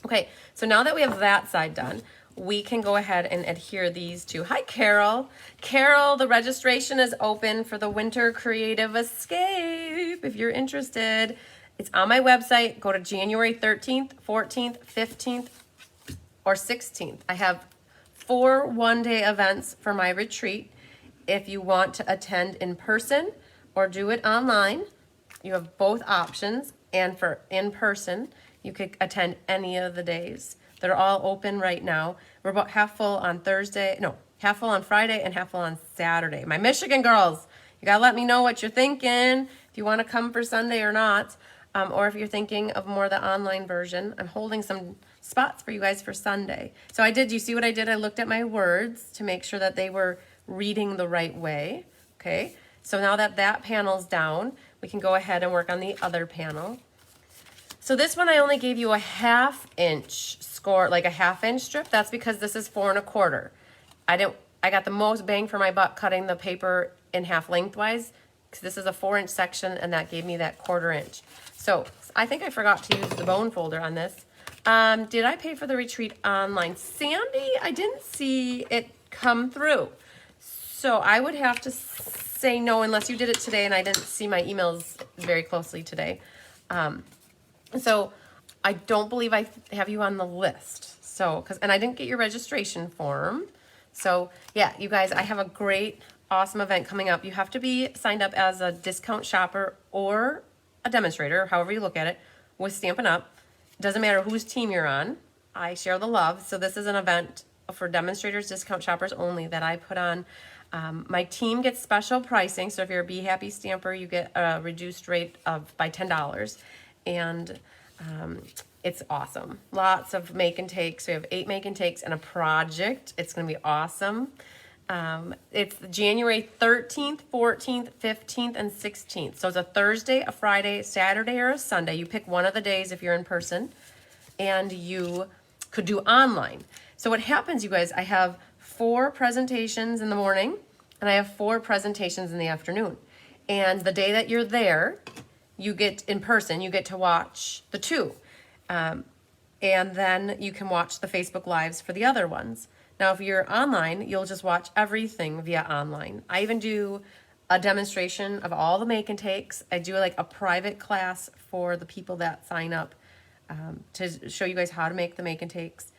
Okay, so now that we have that side done, we can go ahead and adhere these two. Hi, Carol. Carol, the registration is open for the Winter Creative Escape. If you're interested, it's on my website. Go to January 13th, 14th, 15th, or 16th. I have 4 one-day events for my retreat. If you want to attend in person or do it online, you have both options. And for in person, you could attend any of the days. They're all open right now. We're about half full on half full on Friday and half full on Saturday. My Michigan girls, you gotta let me know what you're thinking, if you wanna come for Sunday or not, or if you're thinking of more the online version. I'm holding some spots for you guys for Sunday. So you see what I did? I looked at my words to make sure that they were reading the right way, okay? So now that that panel's down, we can go ahead and work on the other panel. So this one I only gave you a 1/2 inch score, like a 1/2 inch strip. That's because this is 4 1/4. I got the most bang for my buck cutting the paper in half lengthwise, because this is a 4-inch section and that gave me that 1/4 inch. So I think I forgot to use the bone folder on this. Did I pay for the retreat online? Sandy, I didn't see it come through. So I would have to say no unless you did it today, and I didn't see my emails very closely today. So I don't believe I have you on the list. So, and I didn't get your registration form. So yeah, you guys, I have a great, awesome event coming up. You have to be signed up as a discount shopper or a demonstrator, however you look at it, with Stampin' Up. Doesn't matter whose team you're on. I share the love. So this is an event for demonstrators, discount shoppers only that I put on. My team gets special pricing. So if you're a Be Happy stamper, you get a reduced rate by $10. And it's awesome. Lots of make and takes. We have 8 make and takes and a project. It's going to be awesome. It's January 13th, 14th, 15th, and 16th. So it's a Thursday, a Friday, Saturday, or a Sunday. You pick one of the days if you're in person, and you could do online. So what happens, you guys, I have 4 presentations in the morning, and I have 4 presentations in the afternoon. And the day that you're there, you get in person, you get to watch the 2. And then you can watch the Facebook Lives for the other ones. Now, if you're online, you'll just watch everything via online. I even do a demonstration of all the make and takes. I do like a private class for the people that sign up to show you guys how to make the make and takes.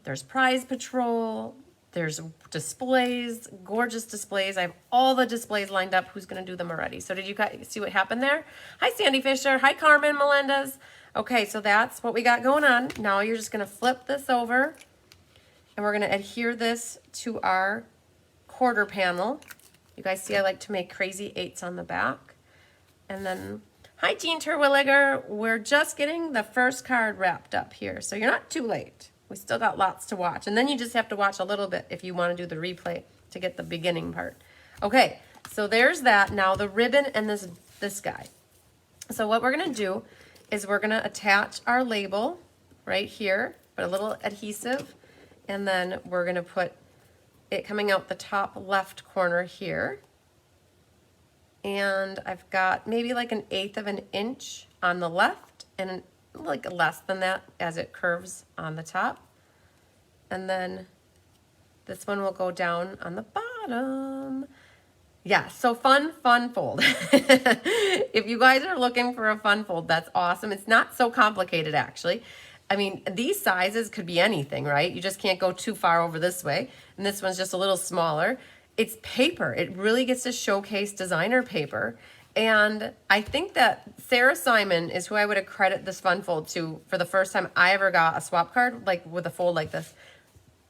There's prize patrol. There's displays, gorgeous displays. I have all the displays lined up. Who's going to do them already? So did you guys see what happened there? Hi, Sandy Fisher. Hi, Carmen Melendez. Okay, so that's what we got going on. Now you're just going to flip this over, and we're going to adhere this to our quarter panel. You guys see I like to make crazy 8s on the back. And then, hi, Jean Terwilliger. We're just getting the first card wrapped up here, so you're not too late. We still got lots to watch. And then you just have to watch a little bit if you want to do the replay to get the beginning part. Okay, so there's that. Now the ribbon and this guy. So what we're going to do is we're going to attach our label right here, put a little adhesive, and then we're going to put it coming out the top left corner here. And I've got maybe like 1/8 of an inch on the left and like less than that as it curves on the top. And then this one will go down on the bottom. Yeah, so fun fold. If you guys are looking for a fun fold, that's awesome. It's not so complicated, actually. I mean, these sizes could be anything, right? You just can't go too far over this way. And this one's just a little smaller. it's paper. It really gets to showcase designer paper. And I think that Sarah Simon is who I would accredit this fun fold to for the first time I ever got a swap card, like with a fold like this.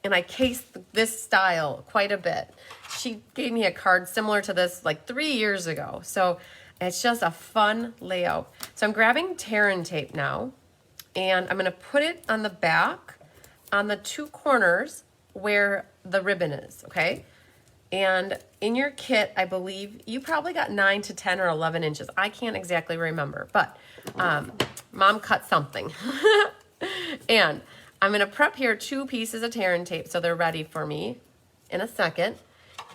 And I cased this style quite a bit. She gave me a card similar to this like 3 years ago. So it's just a fun layout. So I'm grabbing Terran tape now, and I'm gonna put it on the back, on the 2 corners where the ribbon is, okay? And in your kit, I believe you probably got 9 to 10 or 11 inches. I can't exactly remember, but Mom cut something. And I'm gonna prep here 2 pieces of Terran tape so they're ready for me in a second.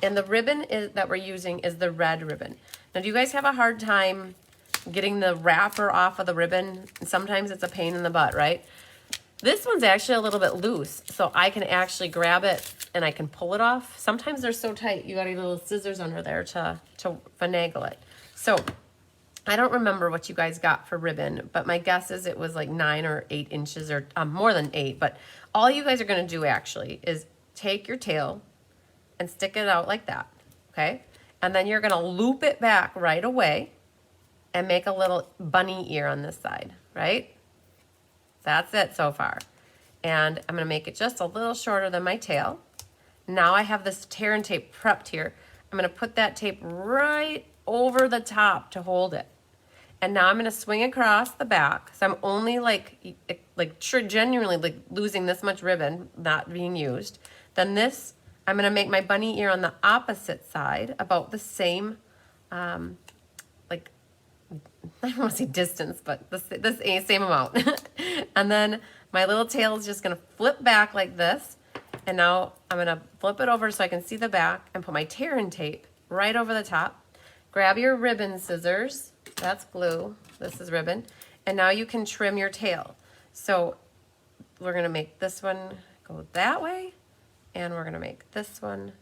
And the ribbon that we're using is the red ribbon. Now, do you guys have a hard time getting the wrapper off of the ribbon? Sometimes it's a pain in the butt, right? This one's actually a little bit loose, so I can actually grab it and I can pull it off. Sometimes they're so tight, you gotta get little scissors under there to finagle it. So I don't remember what you guys got for ribbon, but my guess is it was like 9 or 8 inches or more than 8. But all you guys are gonna do actually is take your tail and stick it out like that, okay? And then you're gonna loop it back right away and make a little bunny ear on this side, right? That's it so far. And I'm gonna make it just a little shorter than my tail. Now I have this Terran tape prepped here. I'm gonna put that tape right over the top to hold it. And now I'm gonna swing across the back. So I'm only genuinely like losing this much ribbon not being used. Then this, I'm gonna make my bunny ear on the opposite side about the same, I don't want to say distance, but the same amount. And then my little tail is just gonna flip back like this. And now I'm gonna flip it over so I can see the back and put my Terran tape right over the top. Grab your ribbon scissors. That's glue. This is ribbon. And now you can trim your tail. So we're gonna make this one go that way, and we're gonna make this one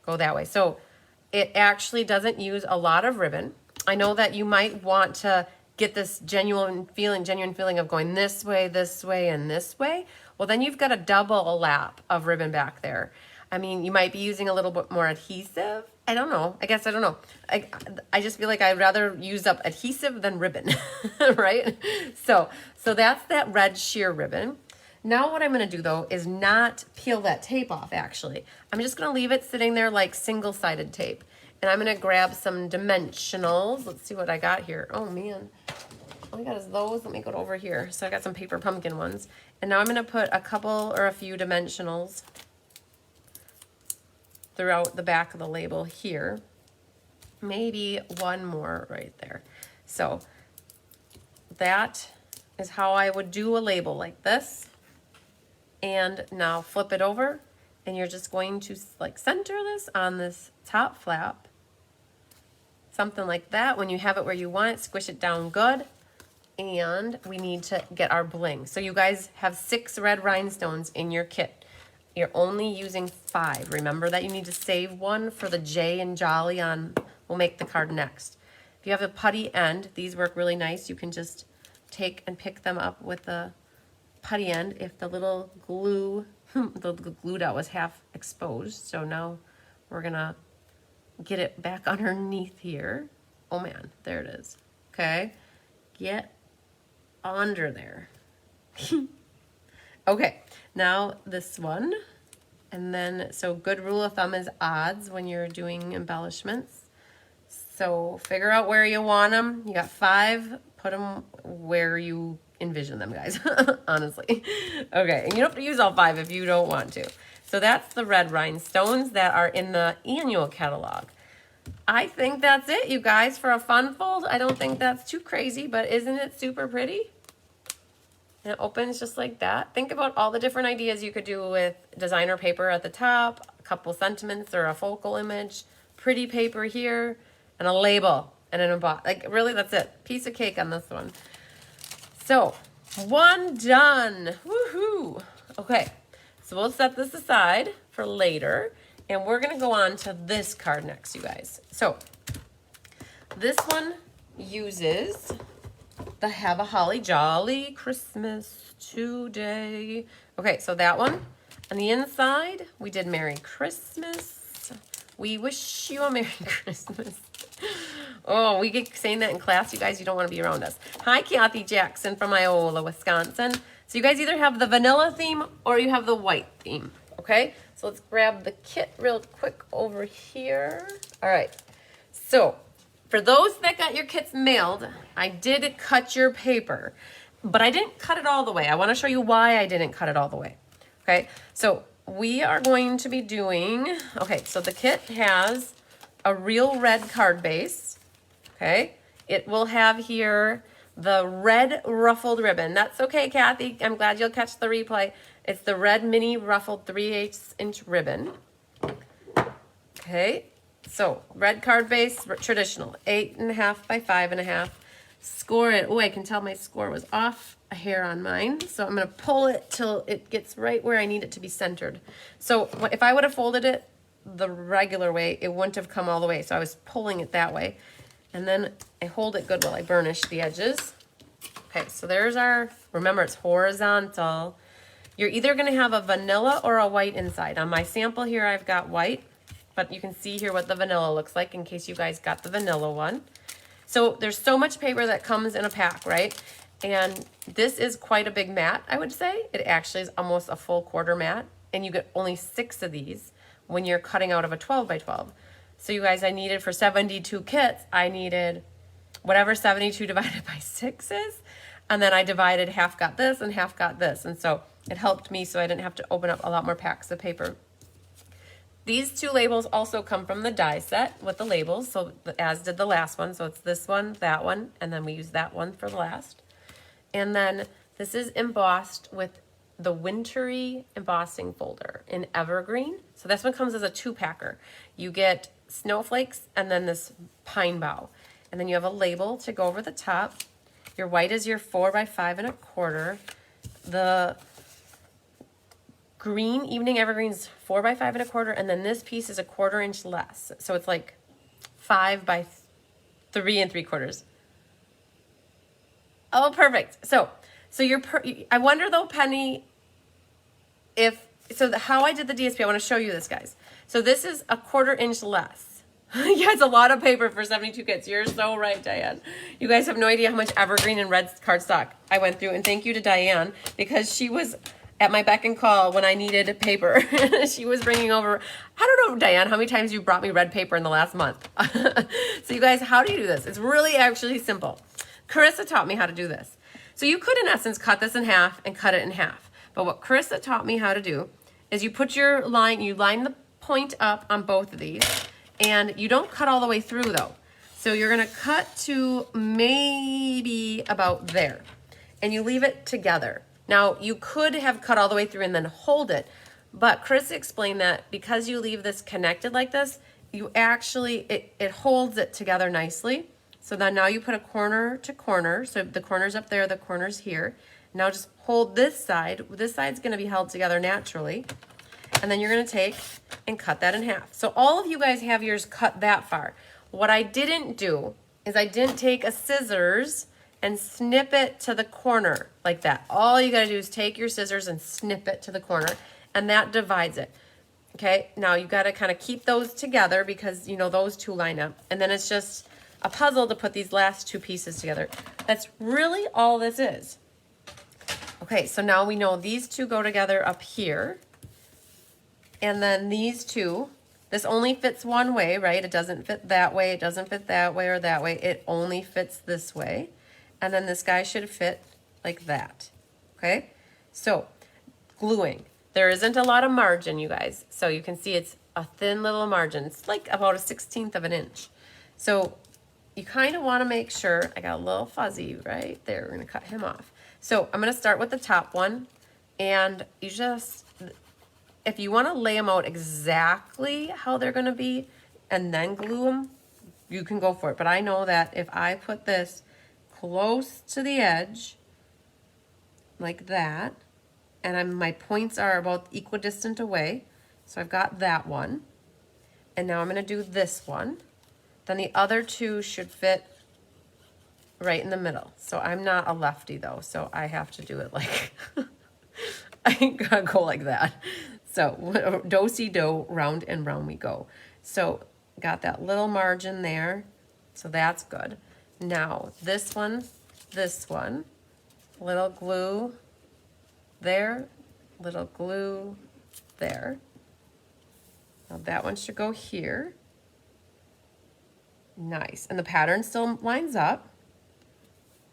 go that way. So it actually doesn't use a lot of ribbon. I know that you might want to get this genuine feeling of going this way, and this way. Well, then you've got a double lap of ribbon back there. I mean, you might be using a little bit more adhesive. I don't know. I guess I don't know. I just feel like I'd rather use up adhesive than ribbon, right? So that's that red sheer ribbon. Now what I'm gonna do though is not peel that tape off actually. I'm just gonna leave it sitting there like single-sided tape. And I'm gonna grab some dimensionals. Let's see what I got here. Oh man, all I got is those. Let me go over here. So I got some paper pumpkin ones. And now I'm gonna put a couple or a few dimensionals throughout the back of the label here. Maybe one more right there. So that is how I would do a label like this. And now flip it over, and you're just going to like center this on this top flap. Something like that. When you have it where you want it, squish it down good. And we need to get our bling. So you guys have 6 red rhinestones in your kit. You're only using 5. Remember that you need to save one for the J and Jolly on, we'll make the card next. If you have a putty end, these work really nice. You can just take and pick them up with the putty end if the little glue, the glue dot was half exposed. So now we're gonna get it back underneath here. Oh man, there it is. Okay, get under there. Okay, now this one. And then, so good rule of thumb is odds when you're doing embellishments. So figure out where you want them. You got 5, put them where you envision them, guys, honestly. Okay, and you don't have to use all 5 if you don't want to. So that's the red rhinestones that are in the annual catalog. I think that's it, you guys, for a fun fold. I don't think that's too crazy, but isn't it super pretty? And it opens just like that. Think about all the different ideas you could do with designer paper at the top, a couple sentiments or a focal image, pretty paper here, and a label and an emboss. Like, really, that's it. Piece of cake on this one. So, one done. Woohoo! Okay, so we'll set this aside for later, and we're going to go on to this card next, you guys. So, this one uses the Have a Holly Jolly Christmas Today. Okay, so that one. On the inside, we did Merry Christmas. We wish you a Merry Christmas. Oh, we get saying that in class. You guys, you don't want to be around us. Hi, Kathy Jackson from Iola, Wisconsin. So you guys either have the vanilla theme or you have the white theme, okay? So let's grab the kit real quick over here. All right. So for those that got your kits mailed, I did cut your paper, but I didn't cut it all the way. I want to show you why I didn't cut it all the way, okay? So we are going to be doing, okay, so the kit has a real red card base, okay? It will have here the red ruffled ribbon. That's okay, Kathy. I'm glad you'll catch the replay. It's the red mini ruffled 3/8 inch ribbon. Okay, so red card base, traditional, 8.5 by 5.5. Score it. Oh, I can tell my score was off a hair on mine. So I'm going to pull it till it gets right where I need it to be centered. So if I would have folded it the regular way, it wouldn't have come all the way. So I was pulling it that way. And then I hold it good while I burnish the edges. Okay, so there's our, remember it's horizontal. You're either gonna have a vanilla or a white inside. On my sample here, I've got white, but you can see here what the vanilla looks like in case you guys got the vanilla one. So there's so much paper that comes in a pack, right? And this is quite a big mat, I would say. It actually is almost a full quarter mat, and you get only 6 of these when you're cutting out of a 12 by 12. So you guys, I needed for 72 kits, I needed whatever 72 divided by 6 is. And then I divided, half got this and half got this. And so it helped me so I didn't have to open up a lot more packs of paper. These 2 labels also come from the die set with the labels, so as did the last one. So it's this one, that one, and then we use that one for the last. And then this is embossed with the Wintry embossing folder in evergreen. So this one comes as a 2-packer. You get snowflakes and then this pine bough. And then you have a label to go over the top. Your white is your 4 by 5.25. The green evening evergreen's 4 by 5.25, and then this piece is a 1/4 inch less. So it's like 5 by 3.75. Oh, perfect. So I wonder though, Penny, how I did the DSP, I want to show you this, guys. So this is a 1/4 inch less. Yeah, it's a lot of paper for 72 kits. You're so right, Diane. You guys have no idea how much evergreen and red cardstock I went through. And thank you to Diane, because she was at my beck and call when I needed paper. She was bringing over, I don't know, Diane, how many times you brought me red paper in the last month. So you guys, how do you do this? It's really actually simple. Carissa taught me how to do this. So you could, in essence, cut this in half and cut it in half. But what Carissa taught me how to do is you put your line, you line the point up on both of these, and you don't cut all the way through though. So you're gonna cut to maybe about there, and you leave it together. Now you could have cut all the way through and then hold it, but Chris explained that because you leave this connected like this, you actually, it holds it together nicely. So then now you put a corner to corner. So the corner's up there, the corner's here. Now just hold this side. This side's gonna be held together naturally. And then you're gonna take and cut that in half. So all of you guys have yours cut that far. What I didn't do is I didn't take a scissors and snip it to the corner like that. All you gotta do is take your scissors and snip it to the corner, and that divides it. Okay, now you gotta kind of keep those together because you know those 2 line up. And then it's just a puzzle to put these last 2 pieces together. That's really all this is. Okay, so now we know these 2 go together up here. And then these 2, this only fits one way, right? It doesn't fit that way, it doesn't fit that way or that way. It only fits this way. And then this guy should fit like that, okay? So, gluing. There isn't a lot of margin, you guys. So you can see it's a thin little margin. It's like about a 1/16 of an inch. So you kind of want to make sure, I got a little fuzzy right there. We're going to cut him off. So I'm going to start with the top one, and you just, if you want to lay them out exactly how they're going to be and then glue them, you can go for it. But I know that if I put this close to the edge like that, and my points are about equidistant away, so I've got that one, and now I'm going to do this one, then the other 2 should fit right in the middle. So I'm not a lefty though, so I have to do it like I ain't gonna go like that. So do-si-do, round and round we go. So got that little margin there. So that's good. Now this one, little glue there, little glue there. Now that one should go here. Nice. And the pattern still lines up.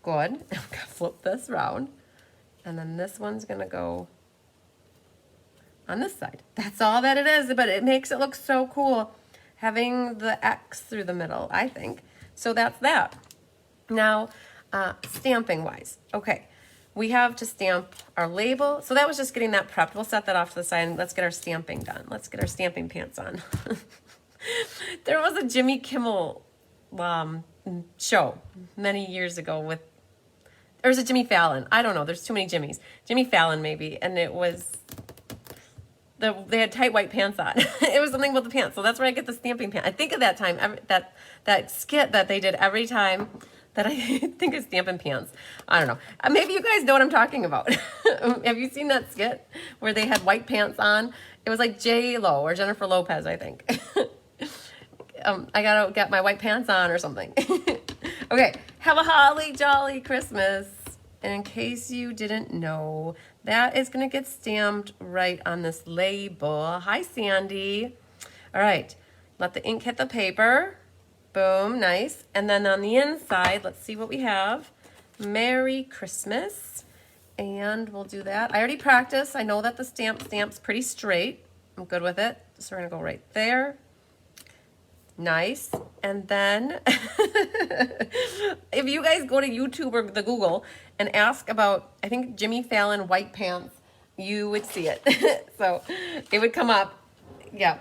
Good. I'm going to flip this around. And then this one's going to go on this side. That's all that it is, but it makes it look so cool having the X through the middle, I think. So that's that. Now, stamping wise. Okay, we have to stamp our label. So that was just getting that prepped. We'll set that off to the side and let's get our stamping done. Let's get our stamping pants on. There was a Jimmy Kimmel show many years ago with, there was a Jimmy Fallon. I don't know. There's too many Jimmys. Jimmy Fallon maybe. And it was, they had tight white pants on. It was something about the pants. So that's where I get the stamping pants. I think of that time, that skit that they did every time that I think of stamping pants. I don't know. Maybe you guys know what I'm talking about. Have you seen that skit where they had white pants on? It was like J-Lo or Jennifer Lopez, I think. I gotta get my white pants on or something. Okay, have a holly jolly Christmas. And in case you didn't know, that is gonna get stamped right on this label. Hi, Sandy. All right, let the ink hit the paper. Boom, nice. And then on the inside, let's see what we have. Merry Christmas. And we'll do that. I already practiced. I know that the stamp's pretty straight. I'm good with it. So we're gonna go right there. Nice. And then if you guys go to YouTube or the Google and ask about, I think, Jimmy Fallon white pants, you would see it. So it would come up. Yeah.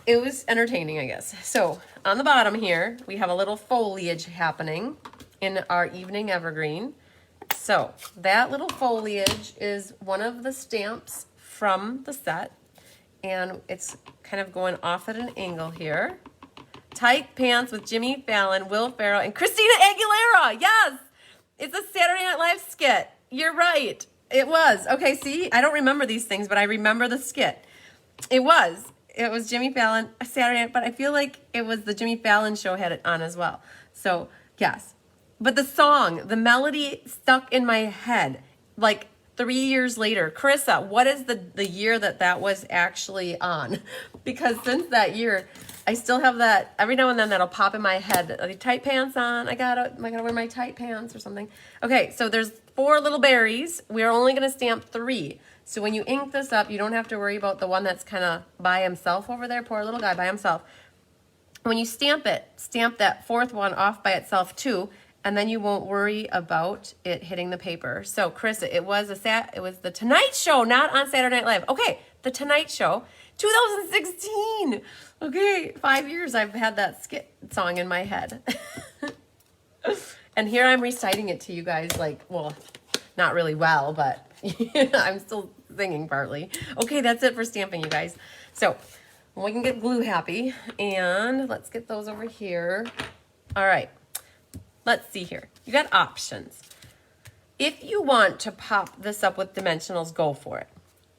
It was entertaining, I guess. So on the bottom here, we have a little foliage happening in our evening evergreen. So that little foliage is one of the stamps from the set. And it's kind of going off at an angle here. Tight pants with Jimmy Fallon, Will Ferrell, and Christina Aguilera. Yes, it's a Saturday Night Live skit. You're right. It was. Okay, see, I don't remember these things, but I remember the skit. It was Jimmy Fallon, a Saturday Night, but I feel like it was the Jimmy Fallon show had it on as well. So, yes. But the song, the melody stuck in my head like 3 years later. Carissa, what is the year that was actually on? Because since that year, I still have that, every now and then that'll pop in my head. Are the tight pants on? I gotta wear my tight pants or something. Okay, so there's 4 little berries. We're only gonna stamp 3. So when you ink this up, you don't have to worry about the one that's kind of by himself over there. Poor little guy by himself. When you stamp it, stamp that 4th one off by itself too, and then you won't worry about it hitting the paper. So Chris, it was the Tonight Show, not on Saturday Night Live. Okay, the Tonight Show, 2016. Okay, 5 years I've had that skit song in my head. And here I'm reciting it to you guys like, well, not really well, but I'm still singing partly. Okay, that's it for stamping, you guys. So we can get glue happy, and let's get those over here. All right, let's see here. You got options. If you want to pop this up with dimensionals, go for it.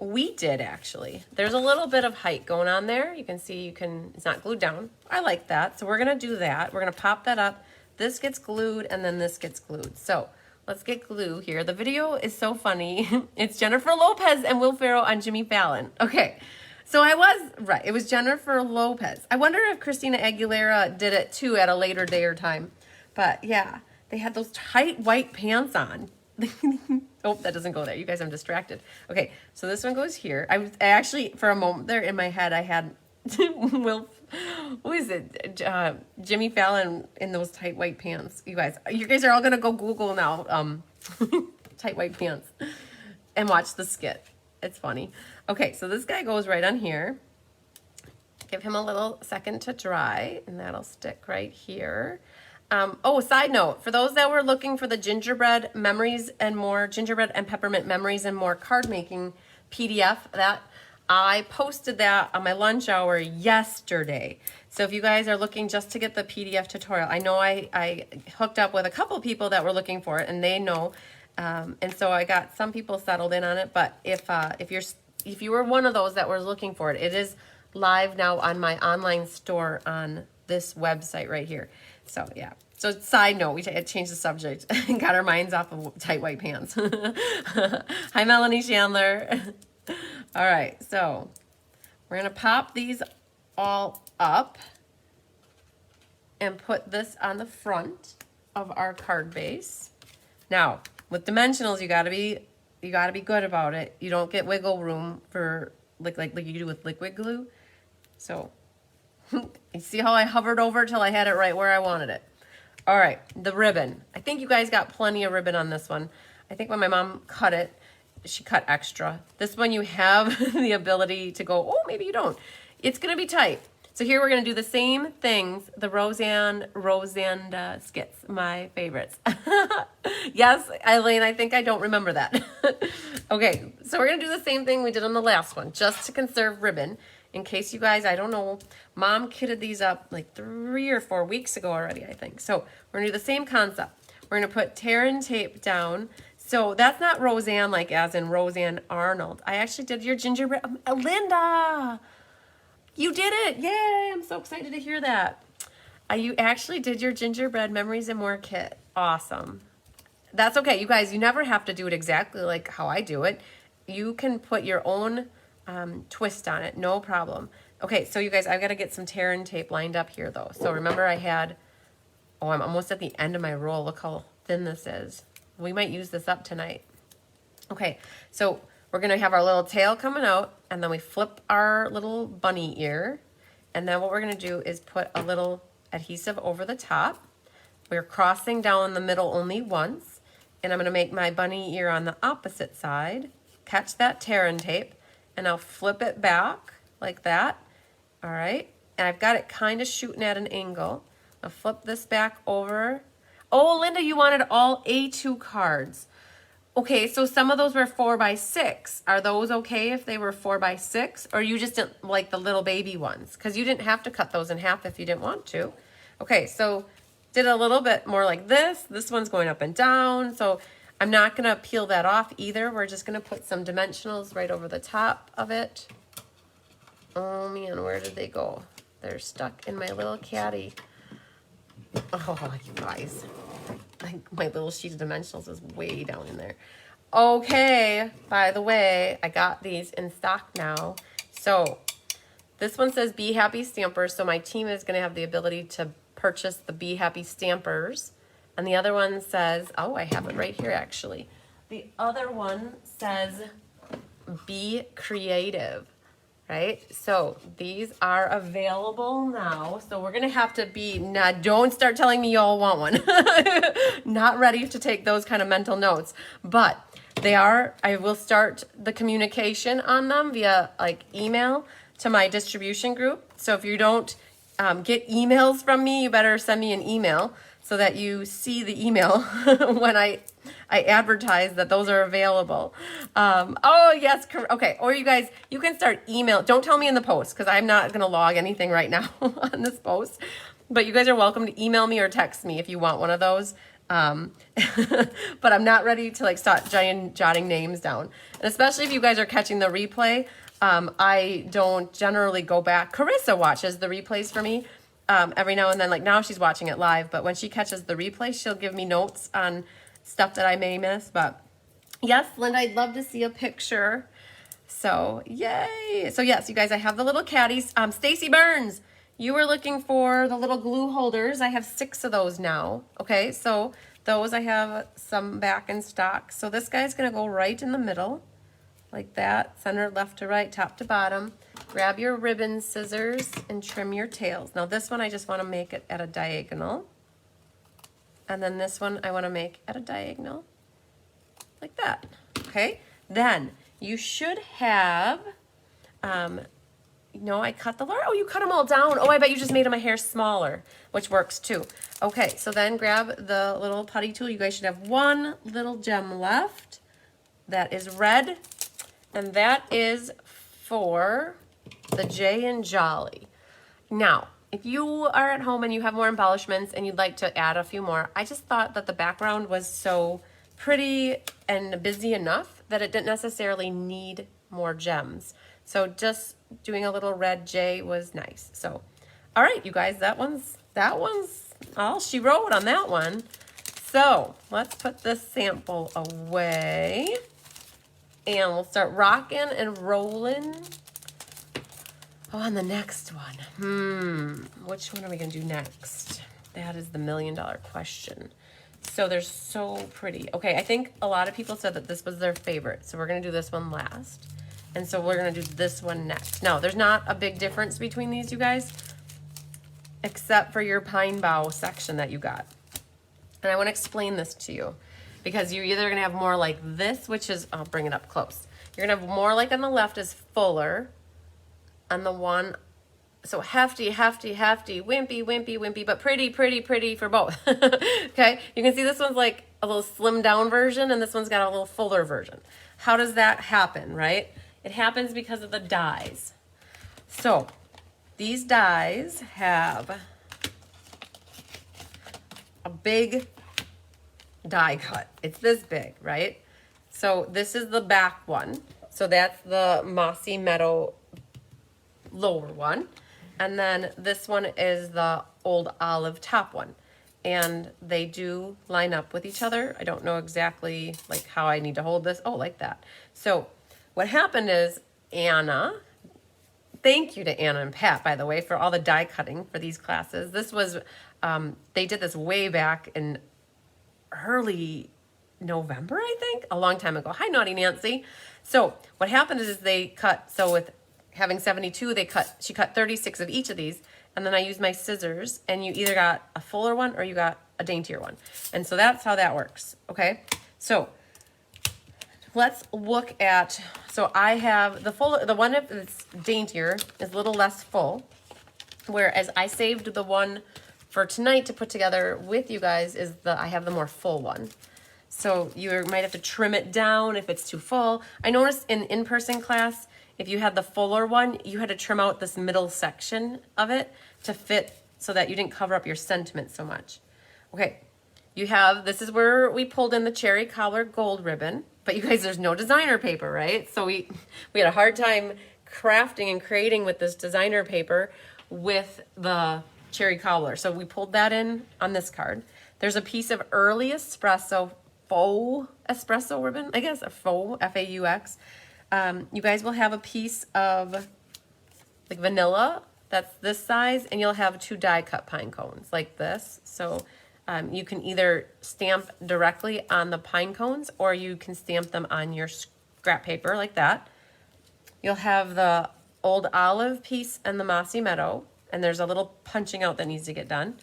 We did actually. There's a little bit of height going on there. You can see it's not glued down. I like that. So we're gonna do that. We're gonna pop that up. This gets glued and then this gets glued. So let's get glue here. The video is so funny. It's Jennifer Lopez and Will Ferrell on Jimmy Fallon. Okay, so I was right. It was Jennifer Lopez. I wonder if Christina Aguilera did it too at a later day or time. But yeah, they had those tight white pants on. Oh, that doesn't go there. You guys, I'm distracted. Okay, so this one goes here. I actually, for a moment there in my head, I had Jimmy Fallon in those tight white pants. You guys are all gonna go Google now, tight white pants, and watch the skit. It's funny. Okay, so this guy goes right on here. Give him a little second to dry, and that'll stick right here. Side note, for those that were looking for the gingerbread memories and more, gingerbread and peppermint memories and more card making PDF, that I posted that on my lunch hour yesterday. So if you guys are looking just to get the PDF tutorial, I know I hooked up with a couple people that were looking for it, and they know, and so I got some people settled in on it. But if you were one of those that was looking for it, it is live now on my online store on this website right here. So yeah. So side note, we changed the subject and got our minds off of tight white pants. Hi, Melanie Chandler. All right, so we're gonna pop these all up and put this on the front of our card base. Now, with dimensionals, you gotta be good about it. You don't get wiggle room for like you do with liquid glue. So you see how I hovered over till I had it right where I wanted it. All right, the ribbon. I think you guys got plenty of ribbon on this one. I think when my mom cut it, she cut extra. This one you have the ability to go, oh, maybe you don't. It's gonna be tight. So here we're gonna do the same things, the Roseanne skits, my favorites. Yes, Eileen, I think I don't remember that. Okay, so we're gonna do the same thing we did on the last one, just to conserve ribbon. In case you guys, I don't know, Mom kitted these up like 3 or 4 weeks ago already, I think. So we're gonna do the same concept. We're gonna put tear and tape down. So that's not Roseanne like as in Roseanne Arnold. I actually did your gingerbread, Linda, you did it, yay, I'm so excited to hear that. You actually did your gingerbread Memories and More kit, awesome. That's okay, you guys, you never have to do it exactly like how I do it. You can put your own twist on it, no problem. Okay, so you guys, I've got to get some tear and tape lined up here though. So remember I had, oh, I'm almost at the end of my roll. Look how thin this is. We might use this up tonight. Okay, so we're gonna have our little tail coming out and then we flip our little bunny ear. And then what we're gonna do is put a little adhesive over the top. We're crossing down the middle only once. And I'm gonna make my bunny ear on the opposite side. Catch that tear and tape. And I'll flip it back like that. All right. And I've got it kind of shooting at an angle. I'll flip this back over. Oh, Linda, you wanted all A2 cards. Okay, so some of those were 4x6. Are those okay if they were 4x6? Or you just didn't like the little baby ones? Because you didn't have to cut those in half if you didn't want to. Okay, so did a little bit more like this. This one's going up and down. So I'm not going to peel that off either. We're just going to put some dimensionals right over the top of it. Oh man, where did they go? They're stuck in my little caddy. Oh, you guys. My little sheet of dimensionals is way down in there. Okay, by the way, I got these in stock now. So this one says Be Happy Stampers. So my team is going to have the ability to purchase the Be Happy Stampers. And the other one says, oh, I have it right here actually. The other one says Be Creative, right? So these are available now. So we're gonna have to be, now don't start telling me you all want one. Not ready to take those kind of mental notes. But they are, I will start the communication on them via like email to my distribution group. So if you don't get emails from me, you better send me an email so that you see the email when I advertise that those are available. Oh, yes. Okay. Or you guys, you can start email. Don't tell me in the post because I'm not going to log anything right now on this post. But you guys are welcome to email me or text me if you want one of those. But I'm not ready to like start jotting names down. And especially if you guys are catching the replay, I don't generally go back. Carissa watches the replays for me. Every now and then, like now she's watching it live, but when she catches the replay, she'll give me notes on stuff that I may miss. But yes, Linda, I'd love to see a picture. So yay. So yes, you guys, I have the little caddies. Stacy Burns, you were looking for the little glue holders. I have 6 of those now. Okay, so those I have some back in stock. So this guy's gonna go right in the middle like that, center left to right, top to bottom. Grab your ribbon scissors and trim your tails. Now this one I just want to make it at a diagonal. And then this one I want to make at a diagonal like that. Okay, then you should have, no, I cut the, oh, you cut them all down. Oh, I bet you just made them a hair smaller, which works too. Okay, so then grab the little putty tool. You guys should have one little gem left that is red. And that is for the Jay and Jolly. Now, if you are at home and you have more embellishments and you'd like to add a few more, I just thought that the background was so pretty and busy enough that it didn't necessarily need more gems. So just doing a little red J was nice. So, all right, you guys, that one's all she wrote on that one. So let's put this sample away and we'll start rocking and rolling. Oh, on the next one. Which one are we gonna do next? That is the $1 million question. So they're so pretty. Okay, I think a lot of people said that this was their favorite. So we're gonna do this one last. And so we're gonna do this one next. Now, there's not a big difference between these, you guys, except for your pine bough section that you got. And I wanna explain this to you because you're either gonna have more like this, which is, I'll bring it up close. You're gonna have more like on the left is fuller, on the one, so hefty, hefty, hefty, wimpy, wimpy, wimpy, but pretty, pretty, pretty for both. Okay, you can see this one's like a little slimmed down version and this one's got a little fuller version. How does that happen, right? It happens because of the dies. So these dies have a big die cut. It's this big, right? So this is the back one. So that's the Mossy Meadow lower one. And then this one is the Old Olive top one. And they do line up with each other. I don't know exactly like how I need to hold this. Oh, like that. So what happened is Anna, thank you to Anna and Pat, by the way, for all the die cutting for these classes. This was, they did this way back in early November, I think, a long time ago. Hi, Naughty Nancy. So what happened is they cut, so with having 72, she cut 36 of each of these, and then I used my scissors, and you either got a fuller one or you got a daintier one. And so that's how that works, okay? So let's look at, so I have the one that's daintier is a little less full, whereas I saved the one for tonight to put together with you guys is I have the more full one. So you might have to trim it down if it's too full. I noticed in in-person class, if you had the fuller one, you had to trim out this middle section of it to fit so that you didn't cover up your sentiment so much. Okay, this is where we pulled in the cherry Cobbler gold ribbon, but you guys, there's no designer paper, right? So we had a hard time crafting and creating with this designer paper with the cherry Cobbler. So we pulled that in on this card. There's a piece of early espresso, faux espresso ribbon, I guess, a faux, F-A-U-X. You guys will have a piece of like vanilla that's this size, and you'll have 2 die cut pine cones like this. So you can either stamp directly on the pine cones or you can stamp them on your scrap paper like that. You'll have the Old Olive piece and the Mossy Meadow, and there's a little punching out that needs to get done.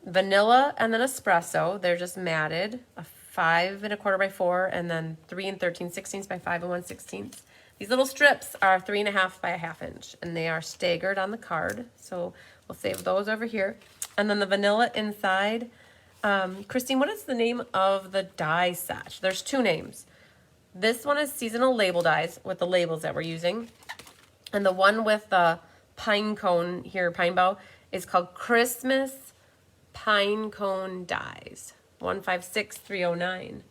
Vanilla and then espresso, they're just matted, a 5 1/4 by 4, and then 3 13/16 by 5 1/16. These little strips are 3 1/2 by a 1/2 inch, and they are staggered on the card. So we'll save those over here. And then the vanilla inside. Christine, what is the name of the die set? There's 2 names. This one is seasonal label dies with the labels that we're using. And the one with the pine cone here, pine bough, is called Christmas Pine Cone Dies. 156309.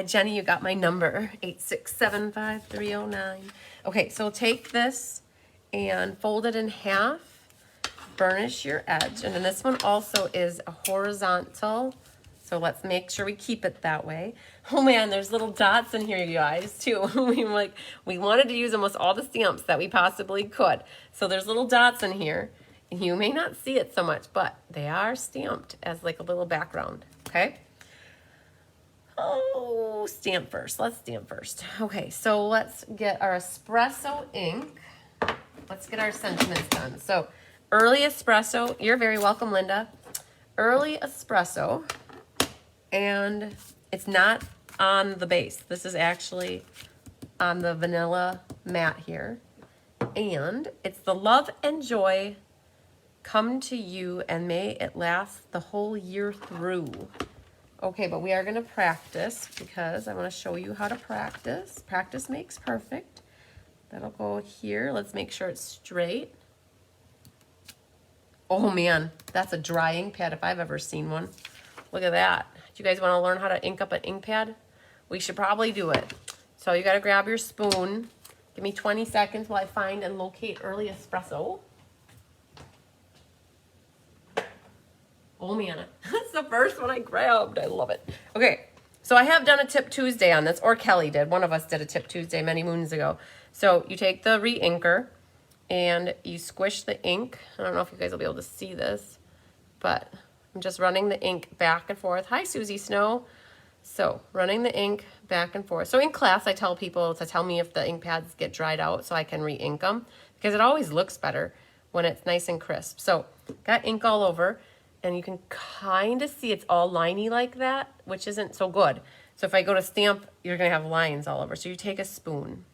Jenny, you got my number, 8675309. Okay, so take this and fold it in half, burnish your edge, and then this one also is a horizontal, so let's make sure we keep it that way. Oh man, there's little dots in here, you guys, too. we wanted to use almost all the stamps that we possibly could. So there's little dots in here. You may not see it so much, but they are stamped as like a little background, okay? Oh, stamp first. Let's stamp first. Okay, so let's get our espresso ink. Let's get our sentiments done. So early espresso, you're very welcome, Linda. Early espresso, and it's not on the base. This is actually on the vanilla mat here. And it's the love and joy come to you, and may it last the whole year through. Okay, but we are going to practice because I want to show you how to practice. Practice makes perfect. That'll go here. Let's make sure it's straight. Oh man, that's a dry ink pad if I've ever seen one. Look at that. Do you guys want to learn how to ink up an ink pad? We should probably do it. So you gotta grab your spoon. Give me 20 seconds while I find and locate early espresso. Oh man, that's the first one I grabbed. I love it. Okay, so I have done a Tip Tuesday on this, or Kelly did. One of us did a Tip Tuesday many moons ago. So you take the re-inker and you squish the ink. I don't know if you guys will be able to see this, but I'm just running the ink back and forth. Hi, Susie Snow. So running the ink back and forth. So in class, I tell people to tell me if the ink pads get dried out so I can re-ink them, because it always looks better when it's nice and crisp. So got ink all over, and you can kind of see it's all liney like that, which isn't so good. So if I go to stamp, you're gonna have lines all over. So you take a spoon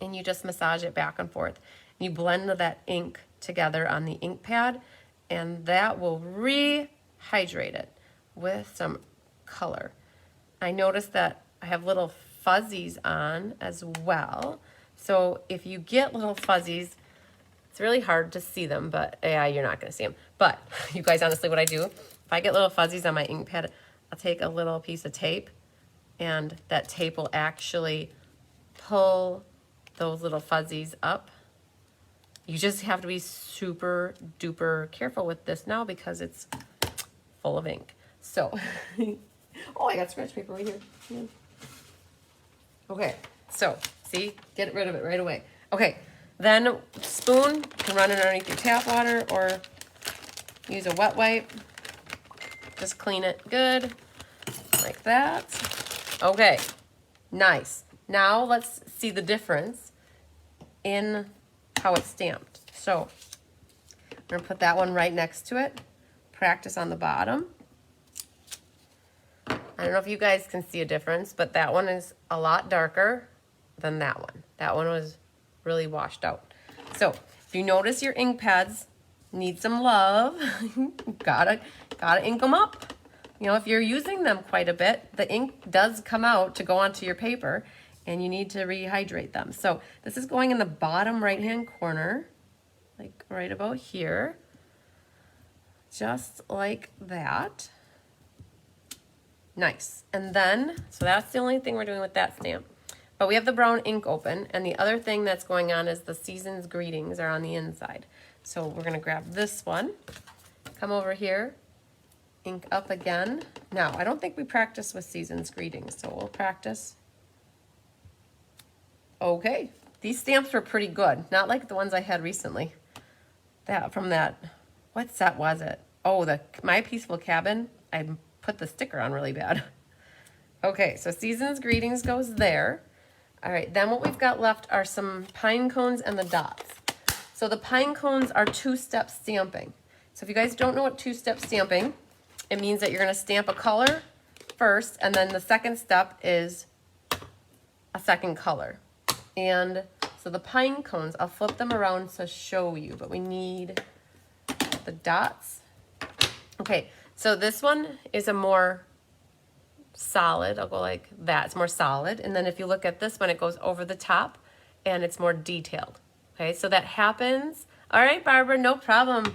and you just massage it back and forth. And you blend that ink together on the ink pad, and that will rehydrate it with some color. I noticed that I have little fuzzies on as well. So if you get little fuzzies, it's really hard to see them, but yeah, you're not gonna see them. But you guys, honestly, what I do, if I get little fuzzies on my ink pad, I'll take a little piece of tape, and that tape will actually pull those little fuzzies up. You just have to be super duper careful with this now because it's full of ink. So, oh, I got scratch paper right here. Yeah. Okay, so see, get rid of it right away. Okay, then spoon, you can run it underneath your tap water or use a wet wipe. Just clean it good, like that. Okay, nice. Now let's see the difference in how it's stamped. So I'm gonna put that one right next to it. Practice on the bottom. I don't know if you guys can see a difference, but that one is a lot darker than that one. That one was really washed out. So if you notice your ink pads need some love, gotta ink them up. You know, if you're using them quite a bit, the ink does come out to go onto your paper, and you need to rehydrate them. So this is going in the bottom right-hand corner, like right about here, just like that. Nice. And then, so that's the only thing we're doing with that stamp. But we have the brown ink open, and the other thing that's going on is the season's greetings are on the inside. So we're gonna grab this one, come over here, ink up again. Now, I don't think we practice with season's greetings, so we'll practice. Okay, these stamps were pretty good. Not like the ones I had recently. That from that, what set was it? Oh, the My Peaceful Cabin. I put the sticker on really bad. Okay, so season's greetings goes there. All right, then what we've got left are some pine cones and the dots. So the pine cones are two-step stamping. So if you guys don't know what two-step stamping, it means that you're gonna stamp a color first, and then the second step is a second color. And so the pine cones, I'll flip them around to show you, but we need the dots. Okay, so this one is a more solid, I'll go like that, it's more solid. And then if you look at this one, it goes over the top and it's more detailed. Okay, so that happens. All right, Barbara, no problem.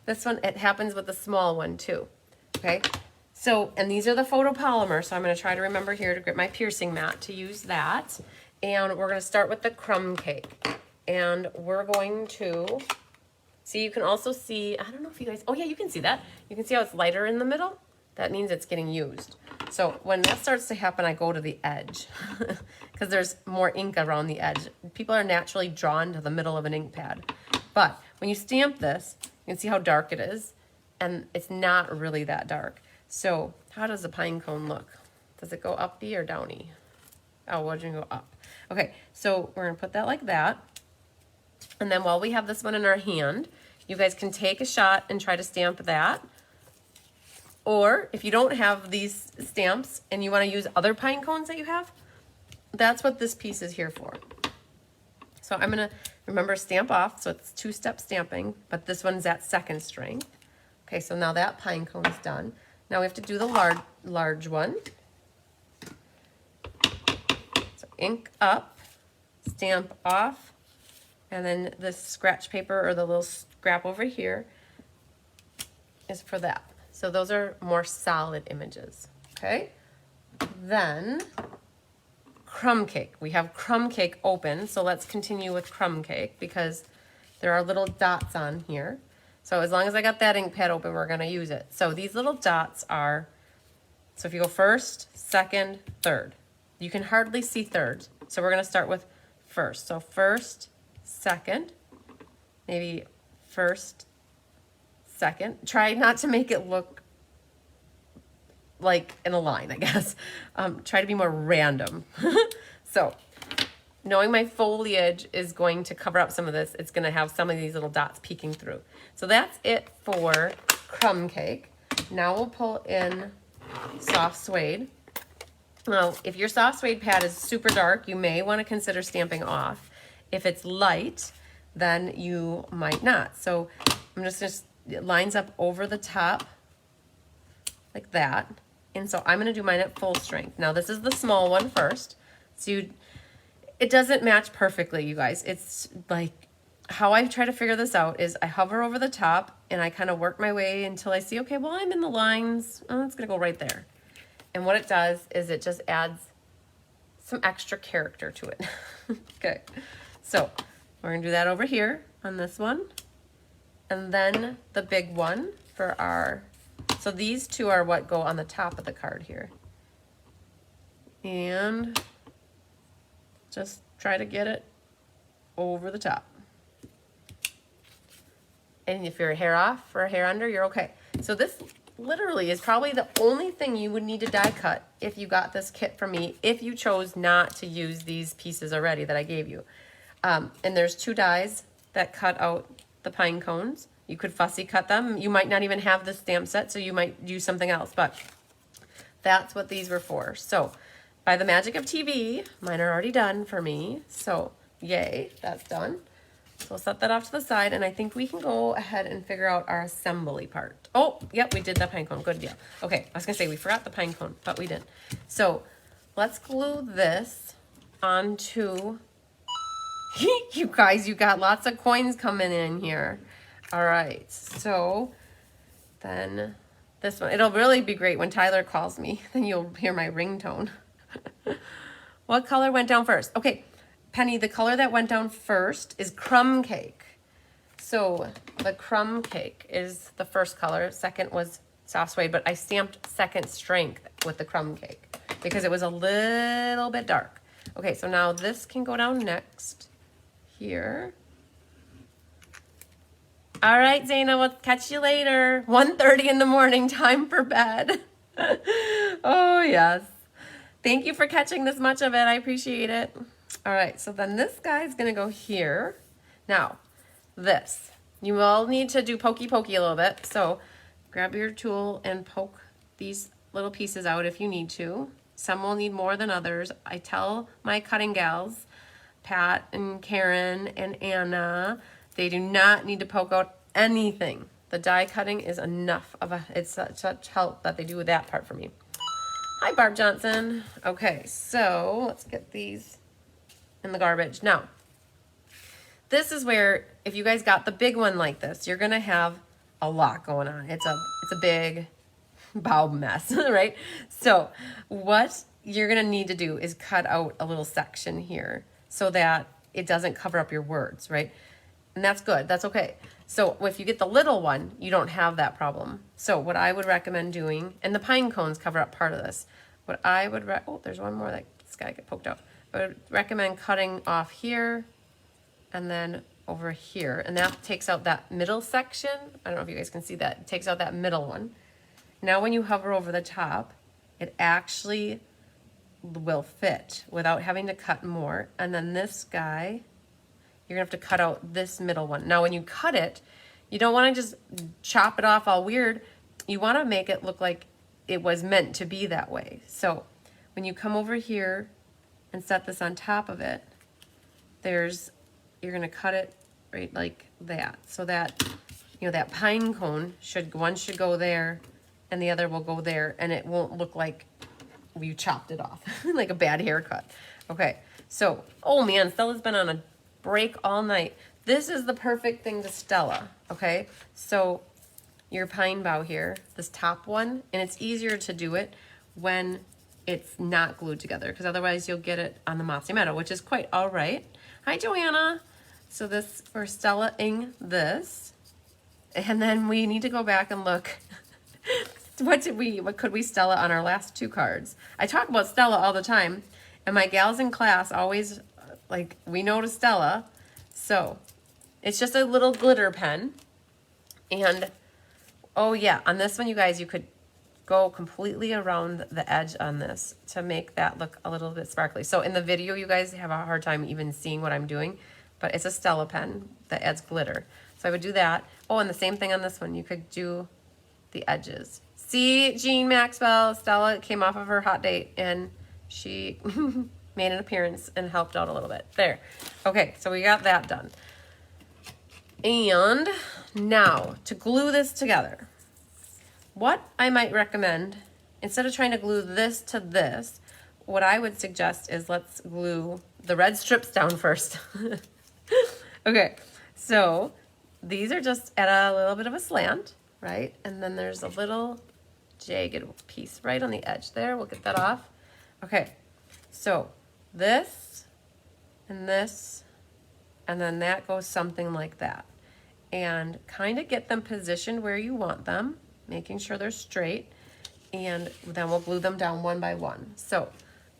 This one, it happens with the small one too. Okay, so, and these are the photopolymers, so I'm gonna try to remember here to grab my piercing mat to use that. And we're gonna start with the Crumb Cake. And we're going to, see, you can also see, I don't know if you guys, oh yeah, you can see that. You can see how it's lighter in the middle. That means it's getting used. So when that starts to happen, I go to the edge because there's more ink around the edge. People are naturally drawn to the middle of an ink pad. But when you stamp this, you can see how dark it is, and it's not really that dark. So how does the pine cone look? Does it go uppy or downy? Oh, why did you go up? Okay, so we're gonna put that like that. And then while we have this one in our hand, you guys can take a shot and try to stamp that. Or if you don't have these stamps and you wanna use other pine cones that you have, that's what this piece is here for. So I'm gonna, remember, stamp off, so it's two-step stamping, but this one's at second strength. Okay, so now that pine cone is done. Now we have to do the large one. So ink up, stamp off, and then this scratch paper or the little scrap over here is for that. So those are more solid images, okay? Then Crumb Cake. We have Crumb Cake open, so let's continue with Crumb Cake because there are little dots on here. So as long as I got that ink pad open, we're gonna use it. So these little dots are, so if you go first, second, third, you can hardly see third. So we're gonna start with first. So first, second, maybe first, second. Try not to make it look like in a line, I guess. Try to be more random. So knowing my foliage is going to cover up some of this, it's gonna have some of these little dots peeking through. So that's it for Crumb Cake. Now we'll pull in soft suede. Now, if your soft suede pad is super dark, you may want to consider stamping off. If it's light, then you might not. So I'm just it lines up over the top like that. And so I'm going to do mine at full strength. Now this is the small one first. So it doesn't match perfectly, you guys. It's like how I try to figure this out is I hover over the top and I kind of work my way until I see, okay, well, I'm in the lines. Oh, it's going to go right there. And what it does is it just adds some extra character to it. Okay, so we're gonna do that over here on this one. And then the big one for our, so these two are what go on the top of the card here. And just try to get it over the top. And if you're a hair off or a hair under, you're okay. So this literally is probably the only thing you would need to die cut if you got this kit from me, if you chose not to use these pieces already that I gave you. And there's 2 dies that cut out the pine cones. You could fussy cut them. You might not even have the stamp set, so you might use something else, but that's what these were for. So by the magic of TV, mine are already done for me. So yay, that's done. So we'll set that off to the side, and I think we can go ahead and figure out our assembly part. Oh, yep, we did the pine cone. Good deal. Okay, I was going to say we forgot the pine cone, but we didn't. So let's glue this onto... You guys, you got lots of coins coming in here. All right, so then this one. It'll really be great when Tyler calls me. Then you'll hear my ringtone. What color went down first? Okay. Penny, the color that went down first is Crumb Cake. So the Crumb Cake is the first color. Second was soft suede, but I stamped second strength with the Crumb Cake because it was a little bit dark. Okay, so now this can go down next here. All right, Zaina, we'll catch you later. 1:30 in the morning, time for bed. Oh, yes. Thank you for catching this much of it. I appreciate it. All right, so then this guy's gonna go here. Now, this, you all need to do pokey pokey a little bit. So grab your tool and poke these little pieces out if you need to. Some will need more than others. I tell my cutting gals, Pat and Karen and Anna, they do not need to poke out anything. The die cutting is enough of a, it's such help that they do that part for me. Hi, Barb Johnson. Okay, so let's get these in the garbage. Now, this is where if you guys got the big one like this, you're gonna have a lot going on. It's a big bow mess, right? So what you're gonna need to do is cut out a little section here so that it doesn't cover up your words, right? And that's good, that's okay. So if you get the little one, you don't have that problem. So what I would recommend doing, and the pine cones cover up part of this, what I would, oh, there's one more that's gotta get poked out. I would recommend cutting off here and then over here. And that takes out that middle section. I don't know if you guys can see that. It takes out that middle one. Now when you hover over the top, it actually will fit without having to cut more. And then this guy, you're gonna have to cut out this middle one. Now when you cut it, you don't wanna just chop it off all weird. You wanna make it look like it was meant to be that way. So when you come over here and set this on top of it, you're gonna cut it right like that, so that, you know, that pine cone one should go there and the other will go there, and it won't look like you chopped it off like a bad haircut. Okay, so, oh man, Stella's been on a break all night. This is the perfect thing to Stella, okay? So your pine bough here, this top one, and it's easier to do it when it's not glued together, because otherwise you'll get it on the mossy meadow, which is quite all right. Hi, Joanna. So this, we're Stella-ing this, and then we need to go back and look. What could we Stella on our last 2 cards? I talk about Stella all the time, and my gals in class always, like, we know to Stella. So it's just a little glitter pen. And, oh yeah, on this one, you guys, you could go completely around the edge on this to make that look a little bit sparkly. So in the video, you guys have a hard time even seeing what I'm doing, but it's a Stella pen that adds glitter. So I would do that. Oh, and the same thing on this one. You could do the edges. See, Jean Maxwell, Stella came off of her hot date, and she made an appearance and helped out a little bit. There. Okay, so we got that done. And now, to glue this together, what I might recommend, instead of trying to glue this to this, what I would suggest is let's glue the red strips down first. Okay, so these are just at a little bit of a slant, right? And then there's a little jagged piece right on the edge there. We'll get that off. Okay, so this, and then that goes something like that. And kind of get them positioned where you want them, making sure they're straight, and then we'll glue them down one by one. So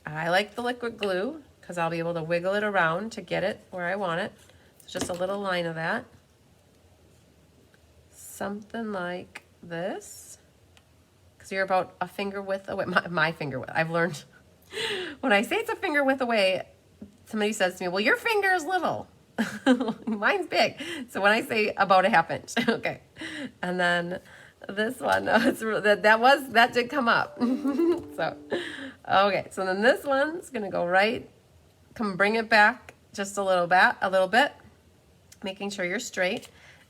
I like the liquid glue because I'll be able to wiggle it around to get it where I want it. So just a little line of that. Something like this. Because you're about a finger width away, my finger width. I've learned when I say it's a finger width away, somebody says to me, well, your finger is little. Mine's big. So when I say about a ½ inch, okay. And then this one, that did come up. So, okay. So then this one's gonna go right, bring it back just a little bit, making sure you're straight.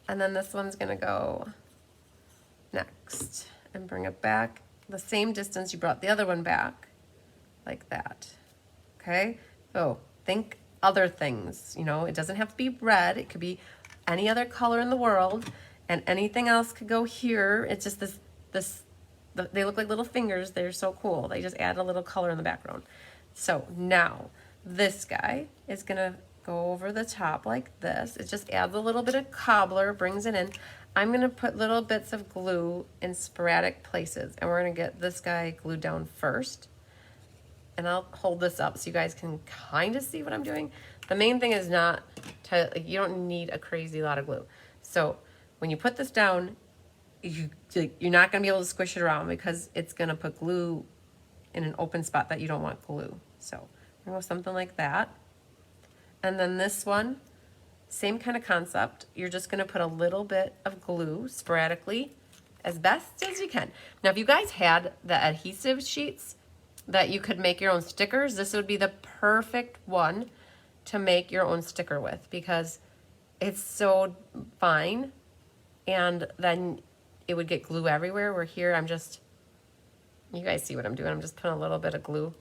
And then this one's gonna go next and bring it back the same distance you brought the other one back, like that. Okay. So think other things, you know, it doesn't have to be red. It could be any other color in the world, and anything else could go here. It's just they look like little fingers. They're so cool. They just add a little color in the background. So now this guy is gonna go over the top like this. It just adds a little bit of cobbler, brings it in. I'm gonna put little bits of glue in sporadic places, and we're gonna get this guy glued down first. And I'll hold this up so you guys can kind of see what I'm doing. The main thing is not to, like, you don't need a crazy lot of glue. So when you put this down, you're not going to be able to squish it around because it's going to put glue in an open spot that you don't want glue. So we're going to go something like that. And then this one, same kind of concept. You're just going to put a little bit of glue sporadically as best as you can. Now, if you guys had the adhesive sheets that you could make your own stickers, this would be the perfect one to make your own sticker with, because it's so fine, and then it would get glue everywhere. Where here, you guys see what I'm doing. I'm just putting a little bit of glue,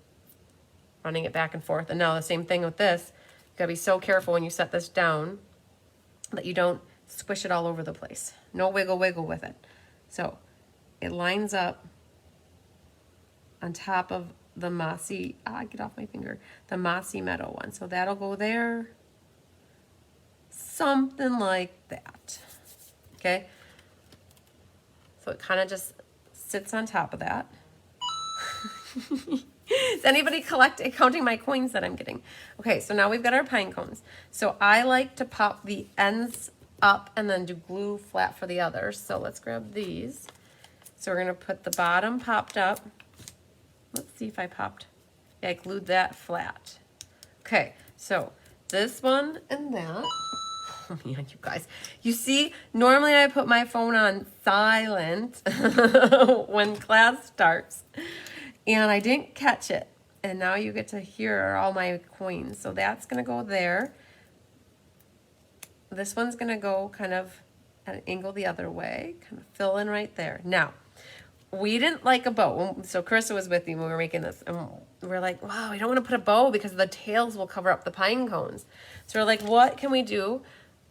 running it back and forth. And now the same thing with this. You gotta be so careful when you set this down that you don't squish it all over the place. No wiggle with it. So it lines up on top of the mossy, get off my finger, the mossy meadow one. So that'll go there, something like that. Okay, so it kind of just sits on top of that. Is anybody counting my coins that I'm getting? Okay, so now we've got our pine cones. So I like to pop the ends up and then do glue flat for the others. So let's grab these. So we're gonna put the bottom popped up. Let's see if I popped. Yeah, I glued that flat. Okay, so this one and that. Oh man, you guys. You see, normally I put my phone on silent when class starts, and I didn't catch it. And now you get to hear all my coins. So that's gonna go there. This one's gonna go kind of at an angle the other way, kind of fill in right there. Now, we didn't like a bow. So Carissa was with me when we were making this, and we're like, wow, we don't want to put a bow because the tails will cover up the pine cones. So we're like, what can we do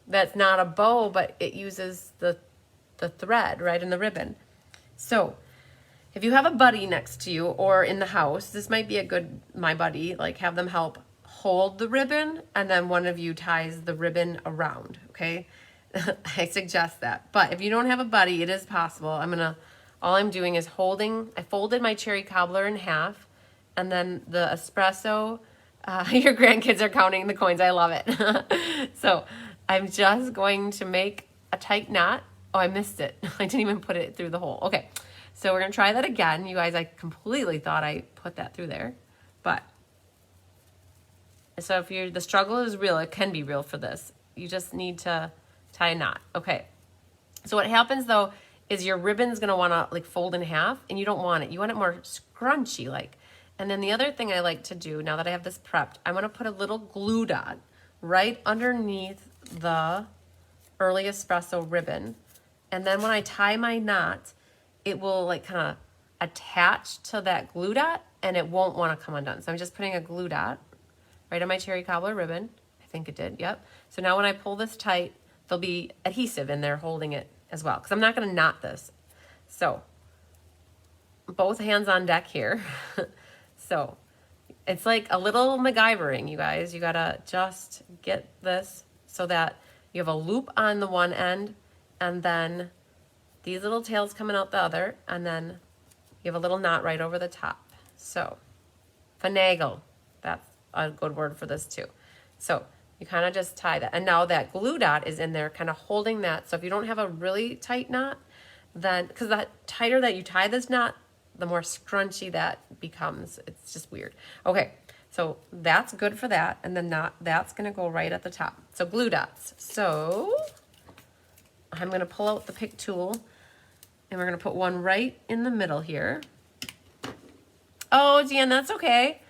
that's not a bow, but it uses the thread, right, and the ribbon? So if you have a buddy next to you or in the house, this might be a good, my buddy, like have them help hold the ribbon and then one of you ties the ribbon around, okay? I suggest that. But if you don't have a buddy, it is possible. All I'm doing is I folded my cherry cobbler in half and then the espresso, your grandkids are counting the coins. I love it. So I'm just going to make a tight knot. Oh, I missed it. I didn't even put it through the hole. Okay. So we're going to try that again. You guys, I completely thought I put that through there. But, so if the struggle is real, it can be real for this. You just need to tie a knot. Okay. So what happens though is your ribbon's going to want to like fold in half and you don't want it. You want it more scrunchy like. And then the other thing I like to do now that I have this prepped, I'm going to put a little glue dot right underneath the early espresso ribbon. And then when I tie my knot, it will like kind of attach to that glue dot and it won't want to come undone. So I'm just putting a glue dot right on my cherry cobbler ribbon. I think it did, yep. So now when I pull this tight, there'll be adhesive in there holding it as well because I'm not going to knot this. So both hands on deck here. So it's like a little MacGyvering, you guys. You got to just get this so that you have a loop on the one end and then these little tails coming out the other, and then you have a little knot right over the top. So, finagle, that's a good word for this too. So, you kind of just tie that. And now that glue dot is in there kind of holding that. So, if you don't have a really tight knot, then, because the tighter that you tie this knot, the more scrunchy that becomes. It's just weird. Okay, so that's good for that. And then that's going to go right at the top. So, glue dots. So, I'm going to pull out the pick tool. And we're going to put one right in the middle here. Oh, Dan, that's okay.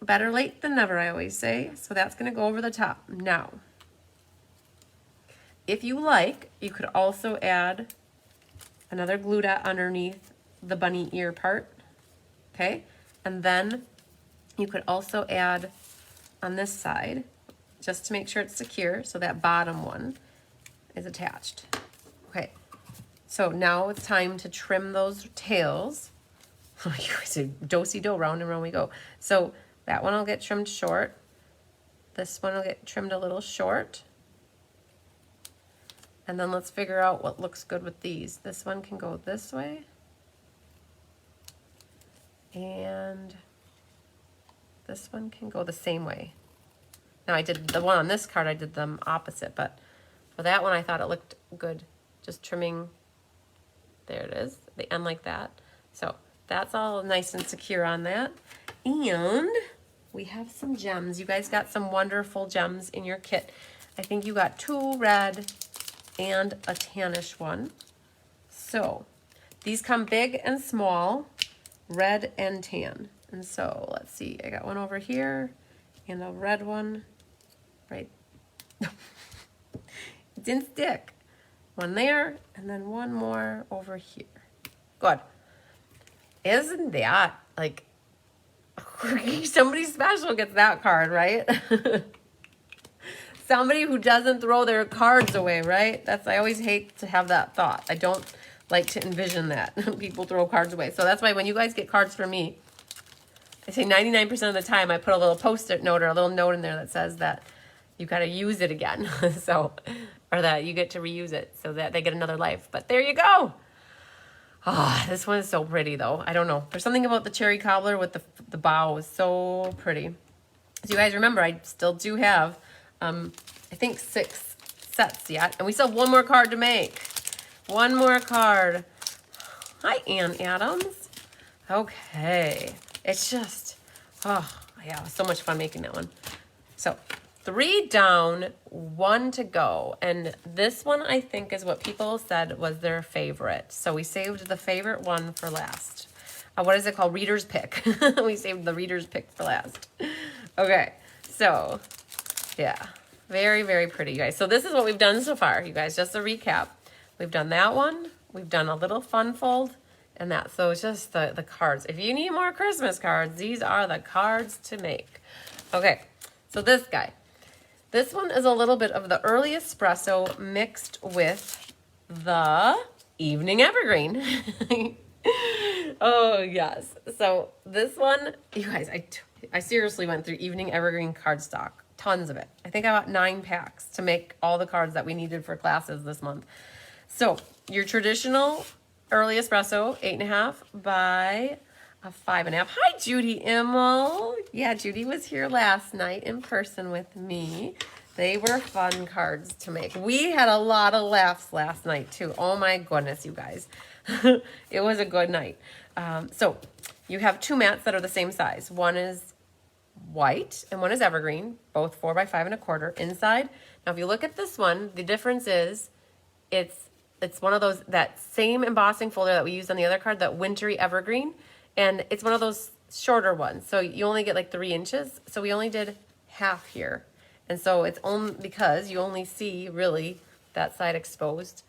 Better late than never, I always say. So that's going to go over the top. Now, if you like, you could also add another glue dot underneath the bunny ear part. Okay? And then you could also add on this side, just to make sure it's secure, so that bottom one is attached. Okay. So now it's time to trim those tails. Oh, you guys are do-si-do, round and round we go. So that one will get trimmed short. This one will get trimmed a little short. And then let's figure out what looks good with these. This one can go this way. And this one can go the same way. Now I did the one on this card, I did them opposite, but for that one I thought it looked good. Just trimming. There it is, the end like that. So that's all nice and secure on that. And we have some gems. You guys got some wonderful gems in your kit. I think you got 2 red and a tannish one. So these come big and small, red and tan. And so let's see, I got one over here and a red one right. It didn't stick. One there, and then one more over here. Good. Isn't that, like, somebody special gets that card, right? Somebody who doesn't throw their cards away, right? I always hate to have that thought. I don't like to envision that. People throw cards away. So that's why when you guys get cards from me, I say 99% of the time I put a little post-it note or a little note in there that says that you got to use it again. So, or that you get to reuse it so that they get another life. But there you go. Oh, this one is so pretty though. I don't know. There's something about the cherry cobbler with the bow is so pretty. So you guys remember, I still do have, I think 6 sets yet. And we still have one more card to make. One more card. Hi, Ann Adams. Okay. It's just, oh, yeah, it was so much fun making that one. So 3 down, 1 to go. And this one, I think, is what people said was their favorite. So we saved the favorite one for last. What is it called? Reader's pick. We saved the reader's pick for last. Okay, so yeah, very, very pretty, you guys. So this is what we've done so far, you guys. Just a recap. We've done that one. We've done a little fun fold and that. So it's just the cards. If you need more Christmas cards, these are the cards to make. Okay, so this guy. This one is a little bit of the early espresso mixed with the evening evergreen. Oh, yes. So this one, you guys, I seriously went through Evening Evergreen cardstock. Tons of it. I think I bought 9 packs to make all the cards that we needed for classes this month. So your traditional early espresso, 8.5 by a 5.5. Hi, Judy Immel. Yeah, Judy was here last night in person with me. They were fun cards to make. We had a lot of laughs last night too. Oh my goodness, you guys. It was a good night. So you have 2 mats that are the same size. One is white and one is evergreen, both 4 by 5.25 inside. Now if you look at this one, the difference is it's one of those, that same embossing folder that we used on the other card, that wintry evergreen, and it's one of those shorter ones. So you only get like 3 inches. So we only did half here. And so it's only because you only see really that side exposed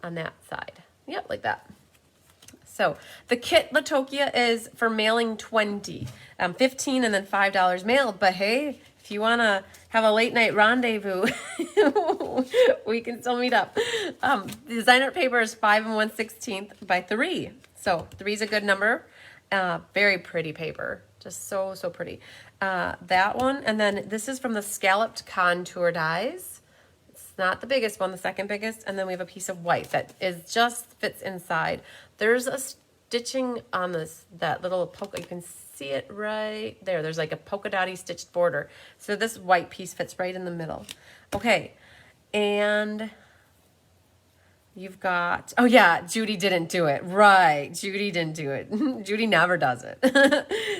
on that side. Yep, like that. So the kit Latokia is for mailing 20, 15 and then $5 mailed. But hey, if you want to have a late night rendezvous, we can still meet up. The designer paper is 5 1/16 by 3. So 3 is a good number. Very pretty paper. Just so pretty. That one. And then this is from the Scalloped Contour Dies. It's not the biggest one, the second biggest. And then we have a piece of white that is just fits inside. There's a stitching on that little polka. You can see it right there. There's like a polka dotty stitched border. So this white piece fits right in the middle. Okay. And you've got, oh yeah, Judy didn't do it. Right, Judy didn't do it. Judy never does it.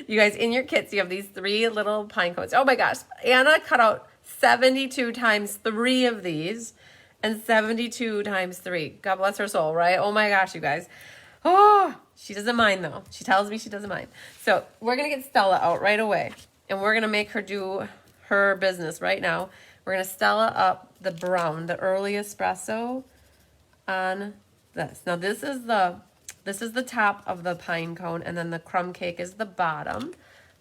You guys, in your kits, you have these 3 little pine cones. Oh my gosh, Anna cut out 72 times 3 of these and 72 times 3. God bless her soul, right? Oh my gosh, you guys. Oh, she doesn't mind though. She tells me she doesn't mind. So we're going to get Stella out right away and we're going to make her do her business right now. We're going to Stella up the brown, the early espresso on this. Now this is the top of the pine cone and then the crumb cake is the bottom.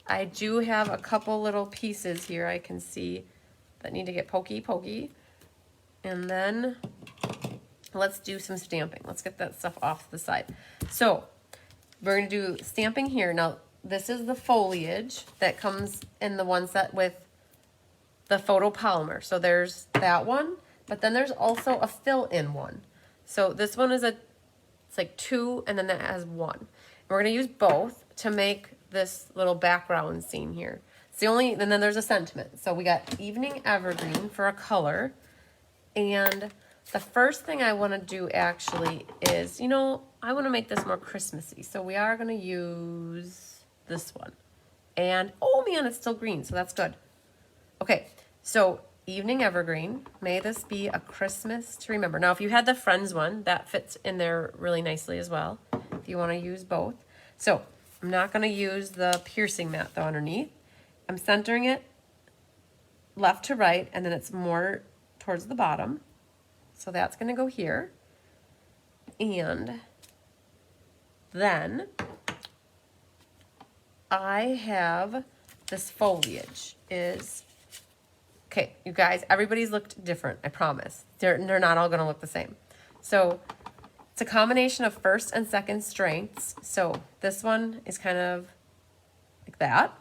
I do have a couple little pieces here I can see that need to get pokey. And then let's do some stamping. Let's get that stuff off the side. So we're going to do stamping here. Now this is the foliage that comes in the one set with the photopolymer. So there's that one, but then there's also a fill-in one. So this one is it's like 2 and then that has 1. And we're going to use both to make this little background scene here. It's the only, and then there's a sentiment. So we got Evening Evergreen for a color. And the first thing I want to do actually is, I want to make this more Christmassy. So we are going to use this one. And, oh man, it's still green, so that's good. Okay, so Evening Evergreen, may this be a Christmas to remember. Now, if you had the Friends one, that fits in there really nicely as well, if you want to use both. So I'm not going to use the piercing mat though underneath. I'm centering it left to right, and then it's more towards the bottom. So that's going to go here. And then I have this foliage okay, you guys, everybody's looked different, I promise. They're not all going to look the same. So it's a combination of first and second strengths. So this one is kind of like that.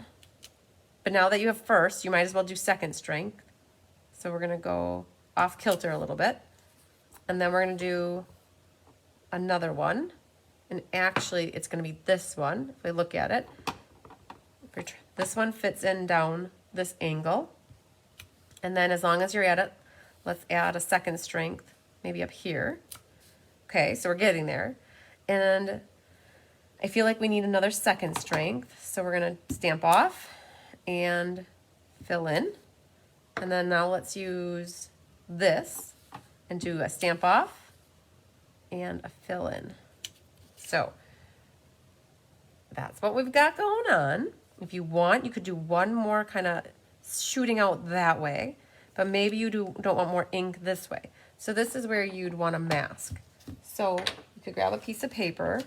But now that you have first, you might as well do second strength. So we're going to go off kilter a little bit. And then we're going to do another one. And actually, it's going to be this one, if we look at it. This one fits in down this angle. And then as long as you're at it, let's add a second strength, maybe up here. Okay, so we're getting there. And I feel like we need another second strength. So we're going to stamp off and fill in. And then now let's use this and do a stamp off and a fill in. So that's what we've got going on. If you want, you could do one more kind of shooting out that way, but maybe you don't want more ink this way. So this is where you'd want to mask. So you could grab a piece of paper.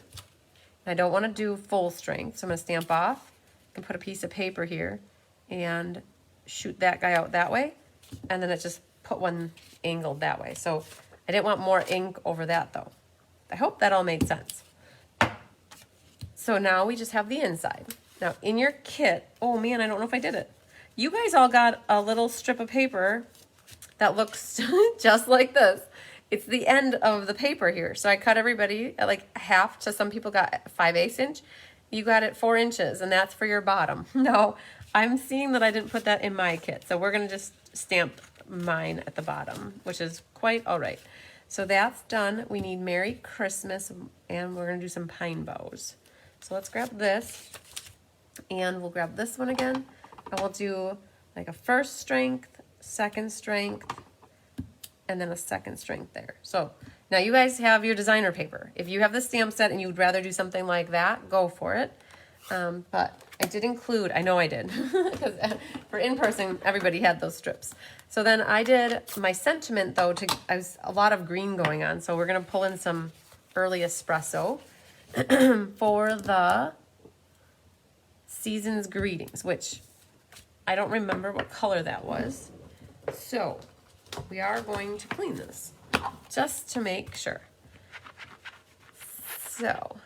I don't want to do full strength, so I'm going to stamp off and put a piece of paper here and shoot that guy out that way, and then it just put one angled that way. So I didn't want more ink over that though. I hope that all made sense. So now we just have the inside. Now in your kit, oh man, I don't know if I did it. You guys all got a little strip of paper that looks just like this. It's the end of the paper here. So I cut everybody at like half, so some people got 5/8 inch. You got it 4 inches, and that's for your bottom. No, I'm seeing that I didn't put that in my kit. So we're gonna just stamp mine at the bottom, which is quite all right. So that's done. We need Merry Christmas, and we're gonna do some pine bows. So let's grab this, and we'll grab this one again, and we'll do like a first strength, second strength, and then a second strength there. So now you guys have your designer paper. If you have the stamp set and you'd rather do something like that, go for it. But I did include, I know I did, because for in-person, everybody had those strips. So then I did my sentiment though, I was a lot of green going on. So we're gonna pull in some early espresso for the season's greetings, which I don't remember what color that was. So we are going to clean this just to make sure. So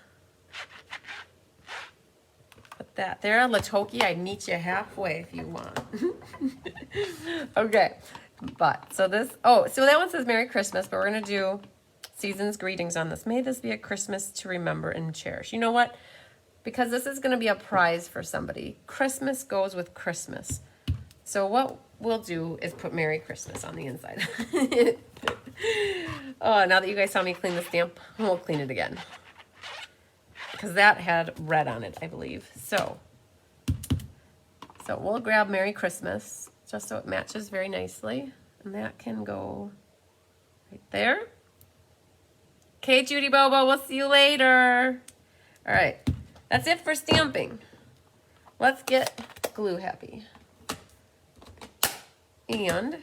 put that there. Latoki, I'd meet you halfway if you want. Okay, but so this, oh, so that one says Merry Christmas, but we're gonna do season's greetings on this. May this be a Christmas to remember and cherish. You know what? Because this is gonna be a prize for somebody. Christmas goes with Christmas. So what we'll do is put Merry Christmas on the inside. Oh, now that you guys saw me clean the stamp, we'll clean it again. Because that had red on it, I believe. So we'll grab Merry Christmas, just so it matches very nicely. And that can go right there. Okay, Judy Bobo, we'll see you later. All right, that's it for stamping. Let's get glue happy. And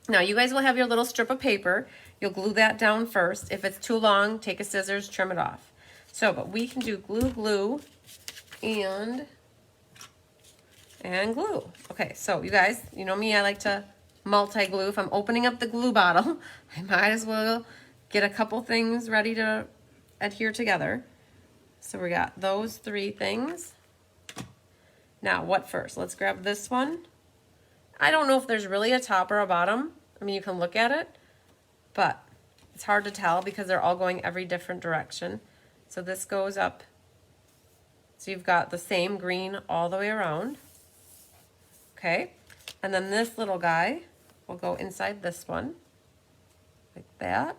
now you guys will have your little strip of paper. You'll glue that down first. If it's too long, take a scissors, trim it off. So, but we can do glue, and glue. Okay, so you guys, you know me, I like to multi-glue. If I'm opening up the glue bottle, I might as well get a couple things ready to adhere together. So we got those 3 things. Now, what first? Let's grab this one. I don't know if there's really a top or a bottom. I mean, you can look at it, but it's hard to tell because they're all going every different direction. So this goes up. So you've got the same green all the way around. Okay. And then this little guy will go inside this one like that.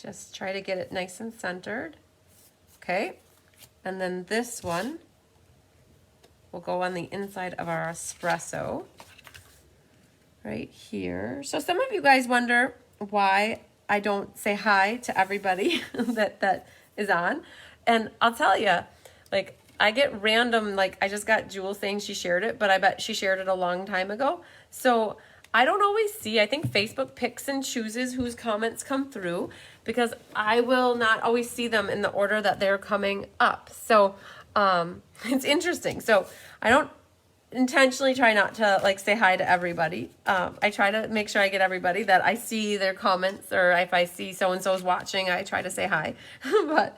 Just try to get it nice and centered. Okay. And then this one will go on the inside of our espresso right here. So some of you guys wonder why I don't say hi to everybody that is on. And I'll tell you, like, I get random, like, I just got Jewel saying she shared it, but I bet she shared it a long time ago. So I don't always see, I think Facebook picks and chooses whose comments come through because I will not always see them in the order that they're coming up. So it's interesting. So I don't intentionally try not to like say hi to everybody. I try to make sure I get everybody that I see their comments, or if I see so-and-so's watching, I try to say hi. But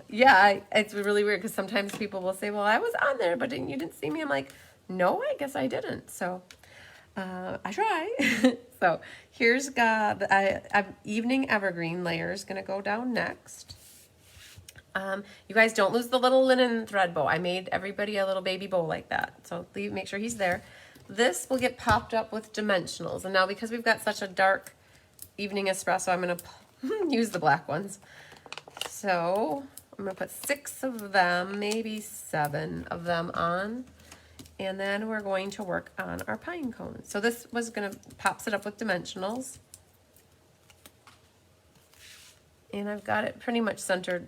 yeah, it's really weird because sometimes people will say, well, I was on there, but you didn't see me. I'm like, no, I guess I didn't. So I try. So here's got the evening evergreen layer is going to go down next. You guys don't lose the little linen thread bow. I made everybody a little baby bow like that. So make sure he's there. This will get popped up with dimensionals. And now because we've got such a dark evening espresso, I'm going to use the black ones. So I'm going to put 6 of them, maybe 7 of them on. And then we're going to work on our pine cones. So this was going to pops it up with dimensionals. And I've got it pretty much centered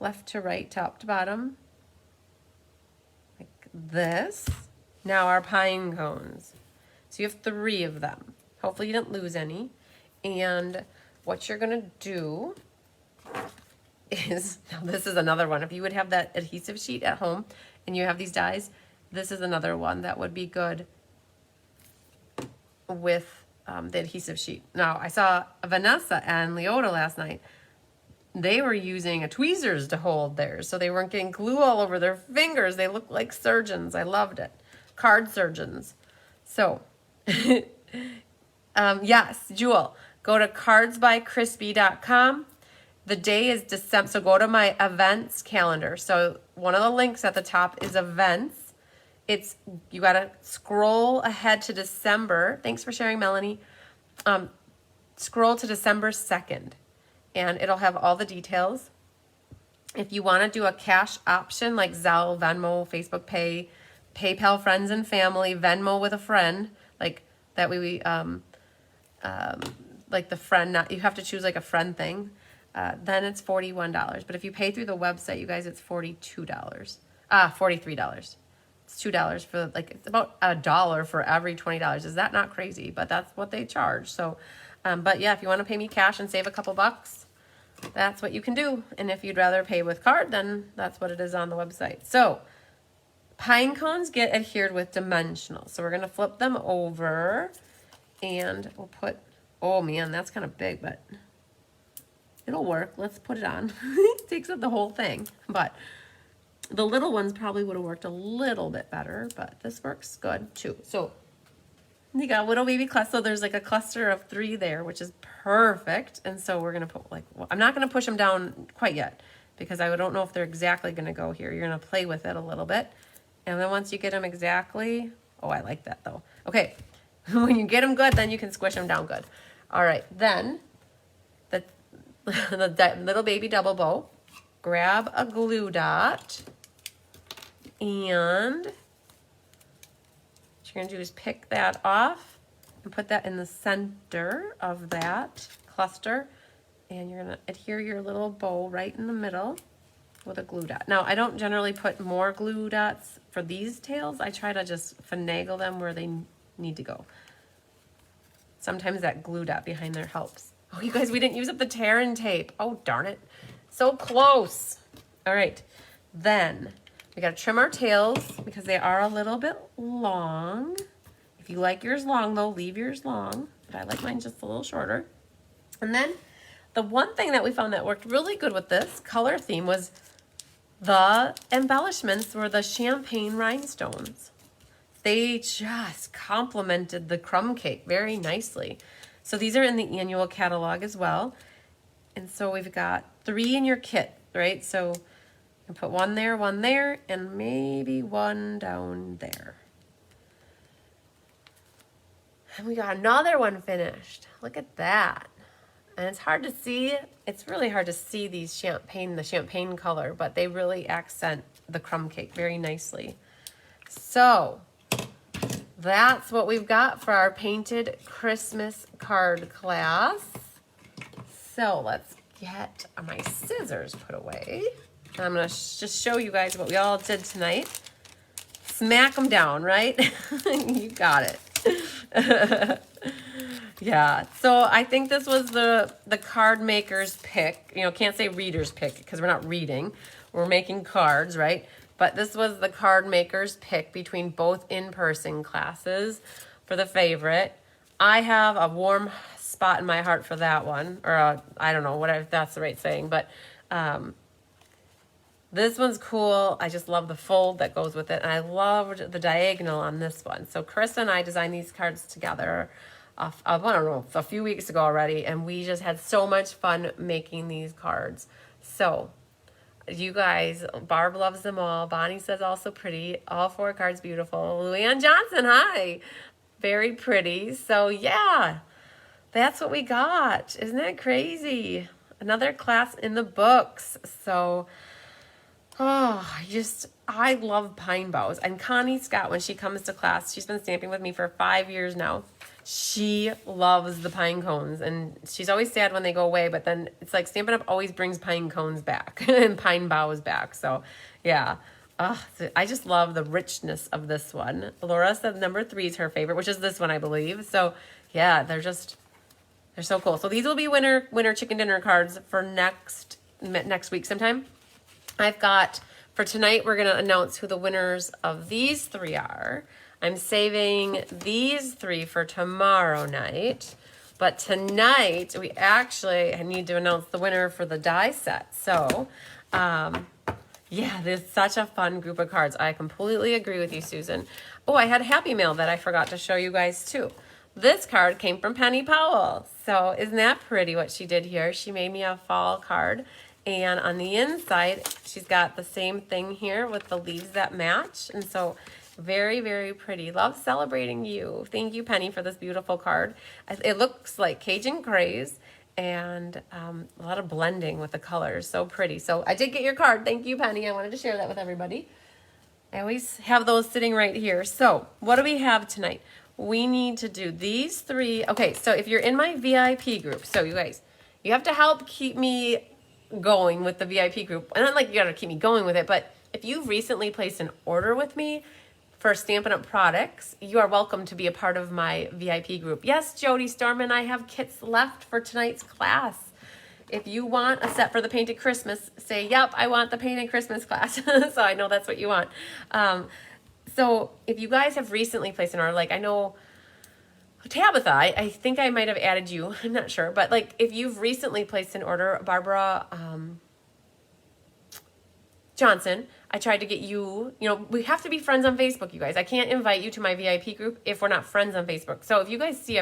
left to right, top to bottom, like this. Now our pine cones. So you have 3 of them. Hopefully you didn't lose any. And what you're gonna do is, now this is another one. If you would have that adhesive sheet at home and you have these dies, this is another one that would be good with the adhesive sheet. Now I saw Vanessa and Leota last night. they were using tweezers to hold theirs, so they weren't getting glue all over their fingers. They looked like surgeons. I loved it. Card surgeons. So, yes, Jewel, go to cardsbycrispy.com. The day is December, so go to my events calendar. So one of the links at the top is events. You got to scroll ahead to December. Thanks for sharing, Melanie. Scroll to December 2nd, and it'll have all the details. If you want to do a cash option like Zelle, Venmo, Facebook Pay, PayPal, friends and family, Venmo with a friend, like that way we, like the friend, not, you have to choose like a friend thing. Then it's $41. But if you pay through the website, you guys, it's $43. It's $2 for, like, it's about $1 for every $20. Is that not crazy? But that's what they charge. So, but yeah, if you want to pay me cash and save a couple bucks, that's what you can do. And if you'd rather pay with card, then that's what it is on the website. So pine cones get adhered with dimensional. So we're going to flip them over and we'll put, oh man, that's kind of big, but it'll work. Let's put it on. It takes up the whole thing, but the little ones probably would have worked a little bit better, but this works good too. So you got a little baby cluster. So there's like a cluster of 3 there, which is perfect. And so we're going to put like, well, I'm not going to push them down quite yet because I don't know if they're exactly going to go here. You're going to play with it a little bit. And then once you get them exactly, oh, I like that though. Okay. When you get them good, then you can squish them down good. All right. Then the little baby double bow, grab a glue dot, and what you're going to do is pick that off and put that in the center of that cluster, and you're going to adhere your little bow right in the middle with a glue dot. Now, I don't generally put more glue dots for these tails. I try to just finagle them where they need to go. Sometimes that glue dot behind there helps. Oh, you guys, we didn't use up the tear and tape. Oh, darn it. So close. All right. Then we got to trim our tails because they are a little bit long. If you like yours long, though, leave yours long. But I like mine just a little shorter. And then the one thing that we found that worked really good with this color theme was the embellishments were the champagne rhinestones. They just complemented the crumb cake very nicely. So these are in the annual catalog as well. And so we've got 3 in your kit, right? So you can put 1 there, and maybe 1 down there. And we got another one finished. Look at that. And it's hard to see. It's really hard to see these the champagne color, but they really accent the crumb cake very nicely. So that's what we've got for our painted Christmas card class. So let's get my scissors put away. And I'm going to just show you guys what we all did tonight. Smack them down, right? You got it. Yeah, so I think this was the card maker's pick. You know, can't say reader's pick because we're not reading. We're making cards, right? But this was the card maker's pick between both in-person classes for the favorite. I have a warm spot in my heart for that one. Or I don't know what if that's the right saying. But this one's cool. I just love the fold that goes with it. And I loved the diagonal on this one. So Chris and I designed these cards together I don't know, a few weeks ago already. And we just had so much fun making these cards. So you guys, Barb loves them all. Bonnie says also pretty. All 4 cards beautiful. Luann Johnson, hi. Very pretty. So yeah, that's what we got. Isn't that crazy? Another class in the books. So, I love pine bows. And Connie Scott, when she comes to class, she's been stamping with me for 5 years now. She loves the pine cones, and she's always sad when they go away, but then it's like Stampin' Up! Always brings pine cones back and pine boughs back. So, yeah. I just love the richness of this one. Laura said number 3 is her favorite, which is this one, I believe. So, yeah, they're so cool. So these will be winter chicken dinner cards for next week sometime. I've got, for tonight, we're going to announce who the winners of these 3 are. I'm saving these 3 for tomorrow night. But tonight, we actually need to announce the winner for the die set. So, yeah, there's such a fun group of cards. I completely agree with you, Susan. Oh, I had a Happy Mail that I forgot to show you guys, too. This card came from Penny Powell. So isn't that pretty what she did here? She made me a fall card. And on the inside, she's got the same thing here with the leaves that match. And so very, very pretty. Love celebrating you. Thank you, Penny, for this beautiful card. It looks like Cajun Craze and a lot of blending with the colors. So pretty. So I did get your card. Thank you, Penny. I wanted to share that with everybody. I always have those sitting right here. So what do we have tonight? We need to do these three. Okay, so if you're in my VIP group, so you guys, you have to help keep me going with the VIP group. And not like you gotta keep me going with it, but if you've recently placed an order with me for Stampin' Up! Products, you are welcome to be a part of my VIP group. Yes, Jody Storman, I have kits left for tonight's class. If you want a set for the Painted Christmas, say, yep, I want the Painted Christmas class. So I know that's what you want. So if you guys have recently placed an order, like I know Tabitha, I think I might have added you. I'm not sure. But like if you've recently placed an order, Barbara Johnson, I tried to get you, we have to be friends on Facebook, you guys. I can't invite you to my VIP group if we're not friends on Facebook. So if you guys see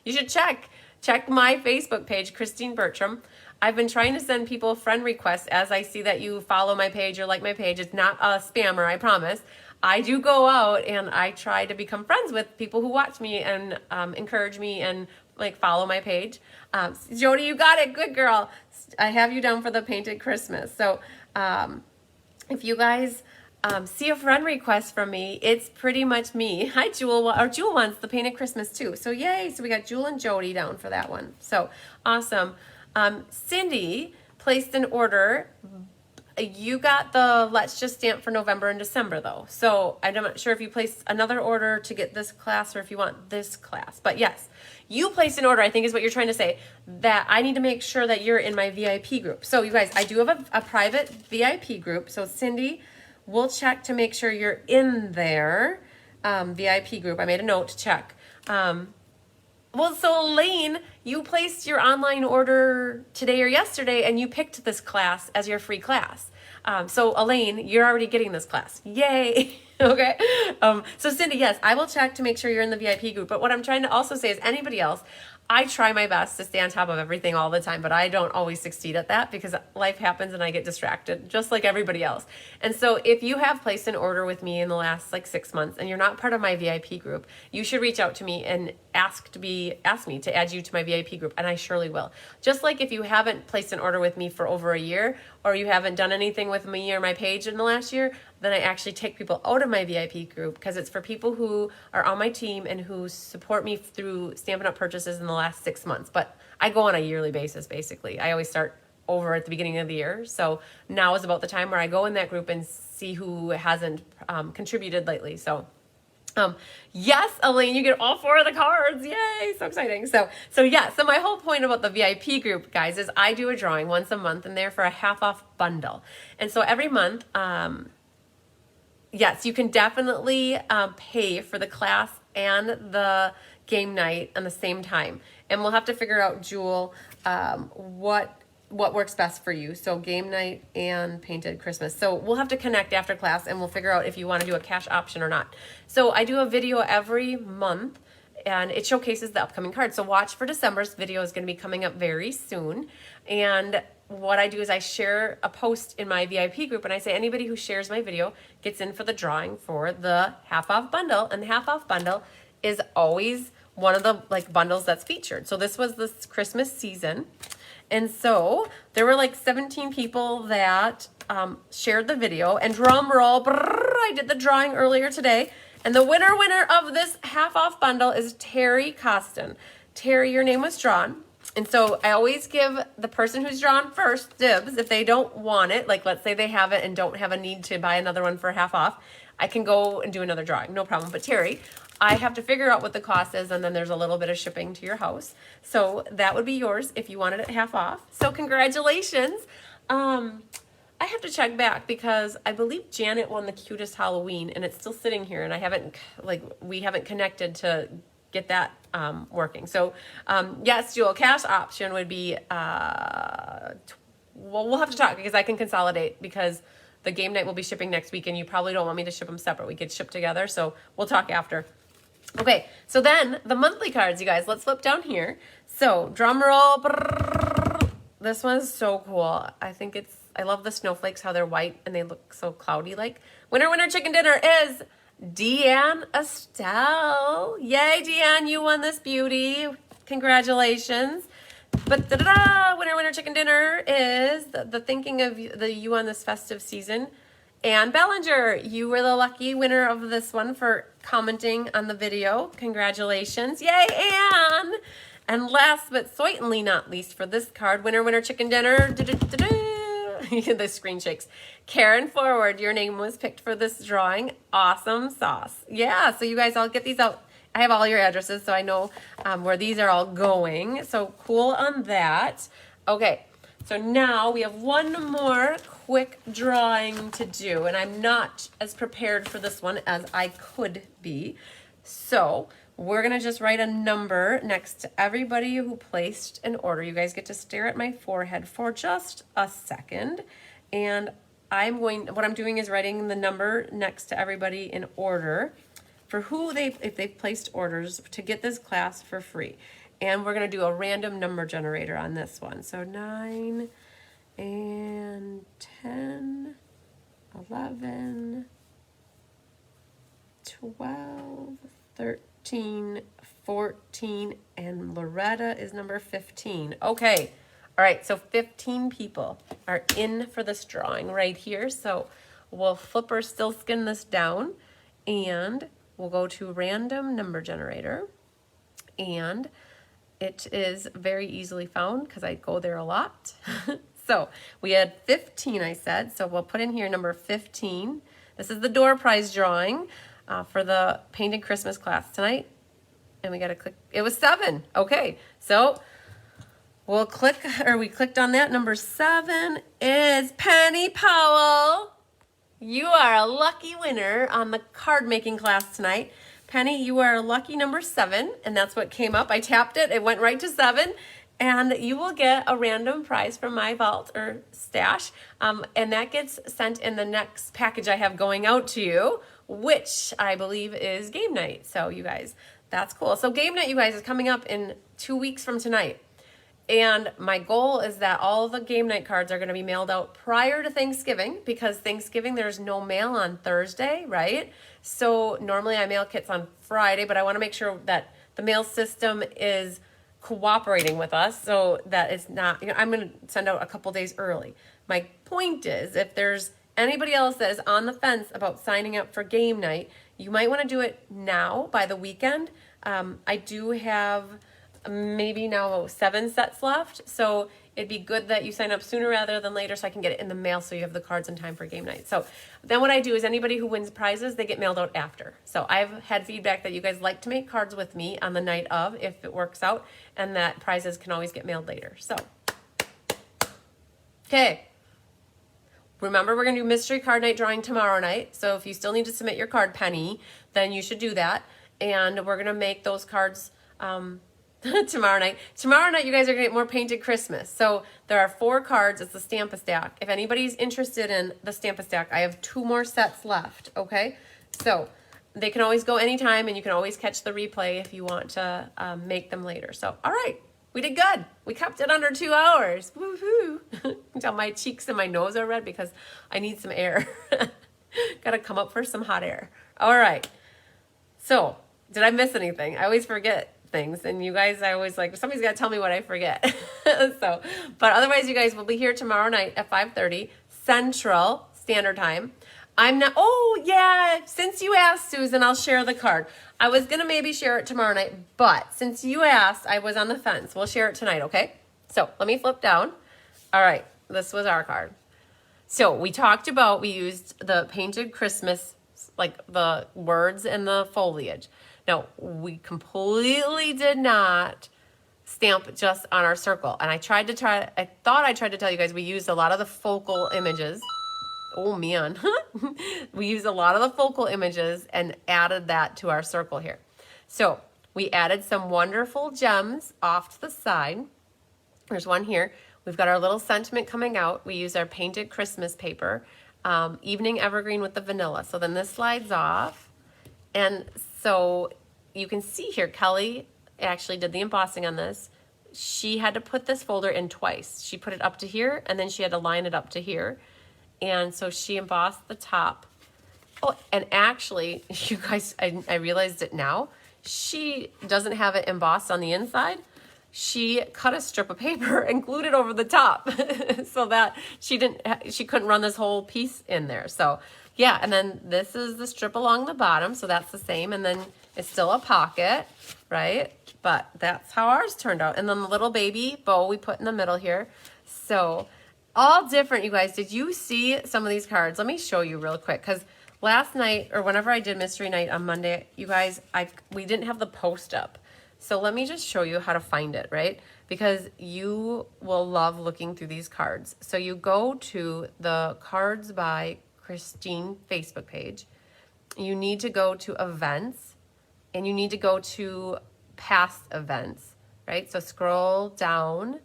you should check my Facebook page, Christine Bertram. I've been trying to send people friend requests as I see that you follow my page or like my page. It's not a spammer, I promise. I do go out and I try to become friends with people who watch me and encourage me and like follow my page. Jody, you got it. Good girl. I have you down for the Painted Christmas. So if you guys see a friend request from me, it's pretty much me. Hi, Jewel. Jewel wants the Painted Christmas too. So yay. So we got Jewel and Jody down for that one. So awesome. Cindy placed an order. You got the Let's Just Stamp for November and December though. So I'm not sure if you placed another order to get this class or if you want this class. But yes, you placed an order, I think is what you're trying to say, that I need to make sure that you're in my VIP group. So you guys, I do have a private VIP group. So Cindy, we'll check to make sure you're in there. VIP group, I made a note to check. Well, so Elaine, you placed your online order today or yesterday and you picked this class as your free class. So Elaine, you're already getting this class. Yay. Okay. So Cindy, yes, I will check to make sure you're in the VIP group. But what I'm trying to also say is anybody else, I try my best to stay on top of everything all the time, but I don't always succeed at that because life happens and I get distracted just like everybody else. And so if you have placed an order with me in the last like 6 months and you're not part of my VIP group, you should reach out to me and ask me to add you to my VIP group, and I surely will. Just like if you haven't placed an order with me for over a year or you haven't done anything with me or my page in the last year, then I actually take people out of my VIP group because it's for people who are on my team and who support me through Stampin' Up! Purchases in the last 6 months. But I go on a yearly basis, basically. I always start over at the beginning of the year. So now is about the time where I go in that group and see who hasn't contributed lately. So yes, Elaine, you get all 4 of the cards. Yay, so exciting. So yeah, so my whole point about the VIP group, guys, is I do a drawing once a month and they're for a half-off bundle. And so every month, yes, you can definitely pay for the class and the game night on the same time. And we'll have to figure out, Jewel, what works best for you. So game night and Painted Christmas. So we'll have to connect after class and we'll figure out if you want to do a cash option or not. So I do a video every month and it showcases the upcoming cards. So watch for December's video is going to be coming up very soon. And what I do is I share a post in my VIP group and I say anybody who shares my video gets in for the drawing for the half-off bundle. And the half-off bundle is always one of the like bundles that's featured. So this was this Christmas season. And so there were like 17 people that shared the video, and drum roll, I did the drawing earlier today. And the winner of this half-off bundle is Terry Costin. Terry, your name was drawn. And so I always give the person who's drawn first dibs if they don't want it. Like let's say they have it and don't have a need to buy another one for half off. I can go and do another drawing, no problem. But Terry, I have to figure out what the cost is, and then there's a little bit of shipping to your house. So that would be yours if you wanted it half off. So congratulations. I have to check back because I believe Janet won the cutest Halloween, and it's still sitting here, and I haven't we haven't connected to get that working. So yes, Jewel, cash option would be, well, we'll have to talk because I can consolidate because the game night will be shipping next week and you probably don't want me to ship them separate. We could ship together. So we'll talk after. Okay, so then the monthly cards, you guys, let's flip down here. So drum roll. Brrr, this one's so cool. I love the snowflakes, how they're white and they look so cloudy like. Winner chicken dinner is Deanne Estelle. Yay, Deanne, you won this beauty. Congratulations. But winner chicken dinner is the thinking of you on this festive season. Anne Bellinger, you were the lucky winner of this one for commenting on the video. Congratulations. Yay, Anne. And last but certainly not least for this card, winner chicken dinner. The screen shakes. Karen Forward, your name was picked for this drawing. Awesome sauce. Yeah, so you guys, I'll get these out. I have all your addresses, so I know where these are all going. So cool on that. Okay, so now we have one more quick drawing to do, and I'm not as prepared for this one as I could be. So we're going to just write a number next to everybody who placed an order. You guys get to stare at my forehead for just a second. And what I'm doing is writing the number next to everybody in order for if they've placed orders to get this class for free. And we're going to do a random number generator on this one. So 9 and 10, 11, 12, 13, 14, and Loretta is number 15. Okay. All right. So 15 people are in for this drawing right here. So we'll flip or still skin this down and we'll go to random number generator. And it is very easily found because I go there a lot. So we had 15, I said. So we'll put in here number 15. This is the door prize drawing for the Painted Christmas class tonight. And we got to click. It was 7. Okay. So we clicked on that. Number 7 is Penny Powell. You are a lucky winner on the card making class tonight. Penny, you are lucky number 7, and that's what came up. I tapped it, it went right to 7, and you will get a random prize from my vault or stash, and that gets sent in the next package I have going out to you, which I believe is game night. So you guys, that's cool. So game night, you guys, is coming up in 2 weeks from tonight. And my goal is that all the game night cards are going to be mailed out prior to Thanksgiving because Thanksgiving there's no mail on Thursday, right? So normally I mail kits on Friday, but I want to make sure that the mail system is cooperating with us so that it's not, I'm going to send out a couple days early. My point is if there's anybody else that is on the fence about signing up for game night, you might want to do it now by the weekend. I do have maybe now 7 sets left, so it'd be good that you sign up sooner rather than later so I can get it in the mail so you have the cards in time for game night. So then what I do is anybody who wins prizes, they get mailed out after. So I've had feedback that you guys like to make cards with me on the night of if it works out, and that prizes can always get mailed later. So okay, remember we're gonna do mystery card night drawing tomorrow night, so if you still need to submit your card, Penny, then you should do that, and we're gonna make those cards tomorrow night. Tomorrow night, you guys are going to get more Painted Christmas. So there are 4 cards. It's the Stamp-A-Stack. If anybody's interested in the Stamp-A-Stack, I have 2 more sets left, okay? So they can always go anytime, and you can always catch the replay if you want to make them later. So, all right. We did good. We kept it under 2 hours. Woohoo. Until my cheeks and my nose are red because I need some air. Got to come up for some hot air. All right. So, did I miss anything? I always forget things, and you guys, I always like, somebody's got to tell me what I forget. So, but otherwise, you guys will be here tomorrow night at 5:30 Central Standard Time. I'm not, oh yeah, since you asked, Susan, I'll share the card. I was going to maybe share it tomorrow night, but since you asked, I was on the fence. We'll share it tonight, okay? So let me flip down. All right, this was our card. So we talked about, we used the Painted Christmas, like the words and the foliage. Now, we completely did not stamp just on our circle. And I thought I tried to tell you guys we used a lot of the focal images. Oh, man. We used a lot of the focal images and added that to our circle here. So We added some wonderful gems off to the side. There's one here. We've got our little sentiment coming out. We use our painted Christmas paper, evening evergreen with the vanilla. So then this slides off. And so you can see here, Kelly actually did the embossing on this. She had to put this folder in twice. She put it up to here, and then she had to line it up to here. And so she embossed the top. Oh, and actually, you guys, I realized it now. She doesn't have it embossed on the inside. She cut a strip of paper and glued it over the top so that she couldn't run this whole piece in there. So yeah, and then this is the strip along the bottom, so that's the same, and then it's still a pocket, right? But that's how ours turned out. And then the little baby bow we put in the middle here. So all different, you guys. Did you see some of these cards? Let me show you real quick, because last night, or whenever I did Mystery Night on Monday, you guys, we didn't have the post up. So let me just show you how to find it, right? Because you will love looking through these cards. So you go to the Cards by Christine Facebook page. You need to go to events, and you need to go to past events, right? So scroll down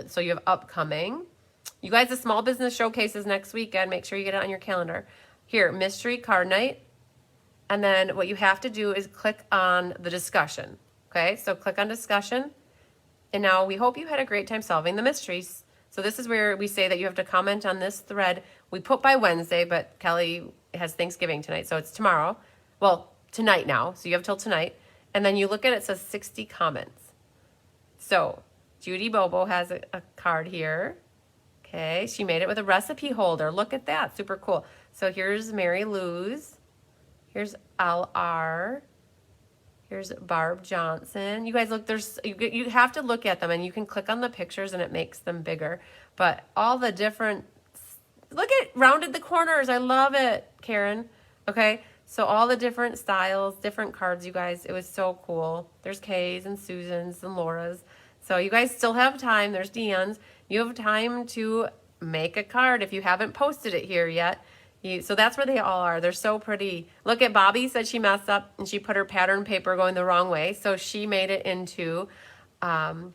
so you have upcoming. You guys, the Small Business Showcase is next weekend. Make sure you get it on your calendar. Here, Mystery Card Night. And then what you have to do is click on the discussion. Okay, so click on discussion. And now we hope you had a great time solving the mysteries. So this is where we say that you have to comment on this thread. We put by Wednesday, but Kelly has Thanksgiving tonight, so it's tomorrow. Well, tonight now, so you have till tonight. And then you look at it, it says 60 comments. So Judy Bobo has a card here. Okay, she made it with a recipe holder. Look at that, super cool. So here's Mary Lou's. Here's LR. Here's Barb Johnson. You guys look, you have to look at them, and you can click on the pictures and it makes them bigger. But all the different, look at rounded the corners. I love it, Karen. Okay, so all the different styles, different cards, you guys. It was so cool. There's Kay's and Susan's and Laura's. So you guys still have time. There's Deanne's. You have time to make a card if you haven't posted it here yet. So that's where they all are. They're so pretty. Look at Bobby said she messed up and she put her pattern paper going the wrong way. So she made it into the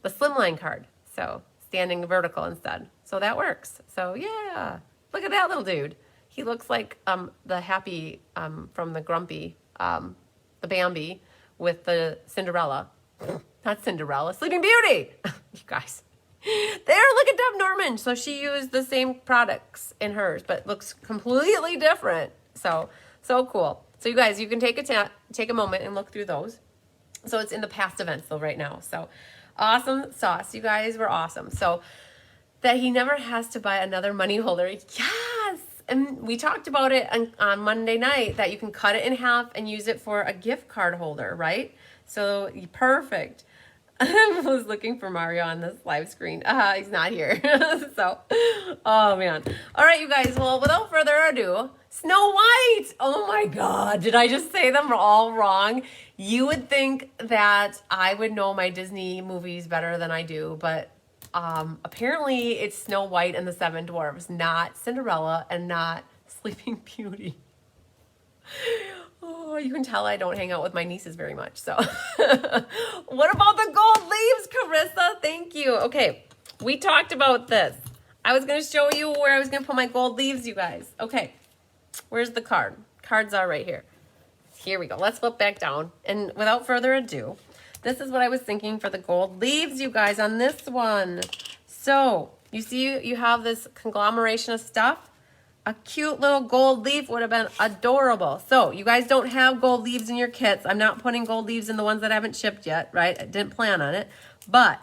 slimline card. So standing vertical instead. So that works. So yeah, look at that little dude. He looks like the happy from the Grumpy, the Bambi with the Cinderella. Not Cinderella, Sleeping Beauty. You guys. There, look at Deb Norman. So she used the same products in hers, but looks completely different. So cool. So you guys, you can take a moment and look through those. So it's in the past events though right now. So awesome sauce. You guys were awesome. So that he never has to buy another money holder. Yes. And we talked about it on Monday night that you can cut it in half and use it for a gift card holder, right? So perfect. I was looking for Mario on this live screen. He's not here. So, oh man. All right, you guys. Well, without further ado, Snow White. Oh my God. Did I just say them all wrong? You would think that I would know my Disney movies better than I do, but apparently it's Snow White and the Seven Dwarfs, not Cinderella and not Sleeping Beauty. Oh, you can tell I don't hang out with my nieces very much. So what about the gold leaves, Carissa? Thank you. Okay, we talked about this. I was going to show you where I was going to put my gold leaves, you guys. Okay, where's the card? Cards are right here. Here we go. Let's flip back down. And without further ado, this is what I was thinking for the gold leaves, you guys, on this one. So you see you have this conglomeration of stuff. A cute little gold leaf would have been adorable. So you guys don't have gold leaves in your kits. I'm not putting gold leaves in the ones that haven't shipped yet, right? I didn't plan on it. But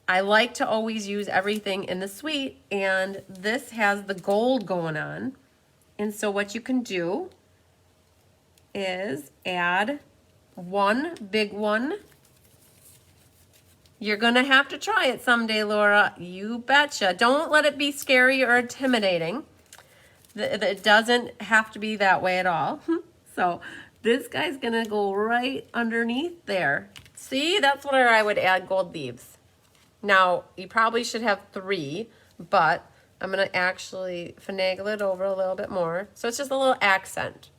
I like to always use everything in the suite. And this has the gold going on. And so what you can do is add one big one. You're going to have to try it someday, Laura. You betcha. Don't let it be scary or intimidating. It doesn't have to be that way at all. So this guy's gonna go right underneath there. See, that's where I would add gold leaves. Now, you probably should have 3, but I'm gonna actually finagle it over a little bit more. So it's just a little accent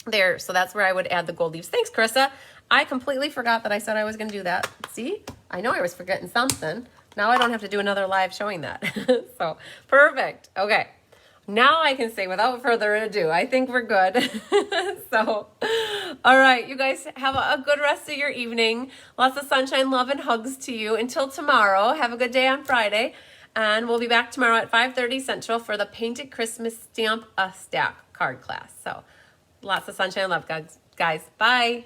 there. So that's where I would add the gold leaves. Thanks, Carissa. I completely forgot that I said I was going to do that. See? I know I was forgetting something. Now I don't have to do another live showing that. So, perfect. Okay. Now I can say without further ado, I think we're good. So, all right, you guys have a good rest of your evening. Lots of sunshine, love, and hugs to you. Until tomorrow, have a good day on Friday. And we'll be back tomorrow at 5:30 Central for the Painted Christmas Stamp a Stack card class. So, lots of sunshine and love, guys. Bye.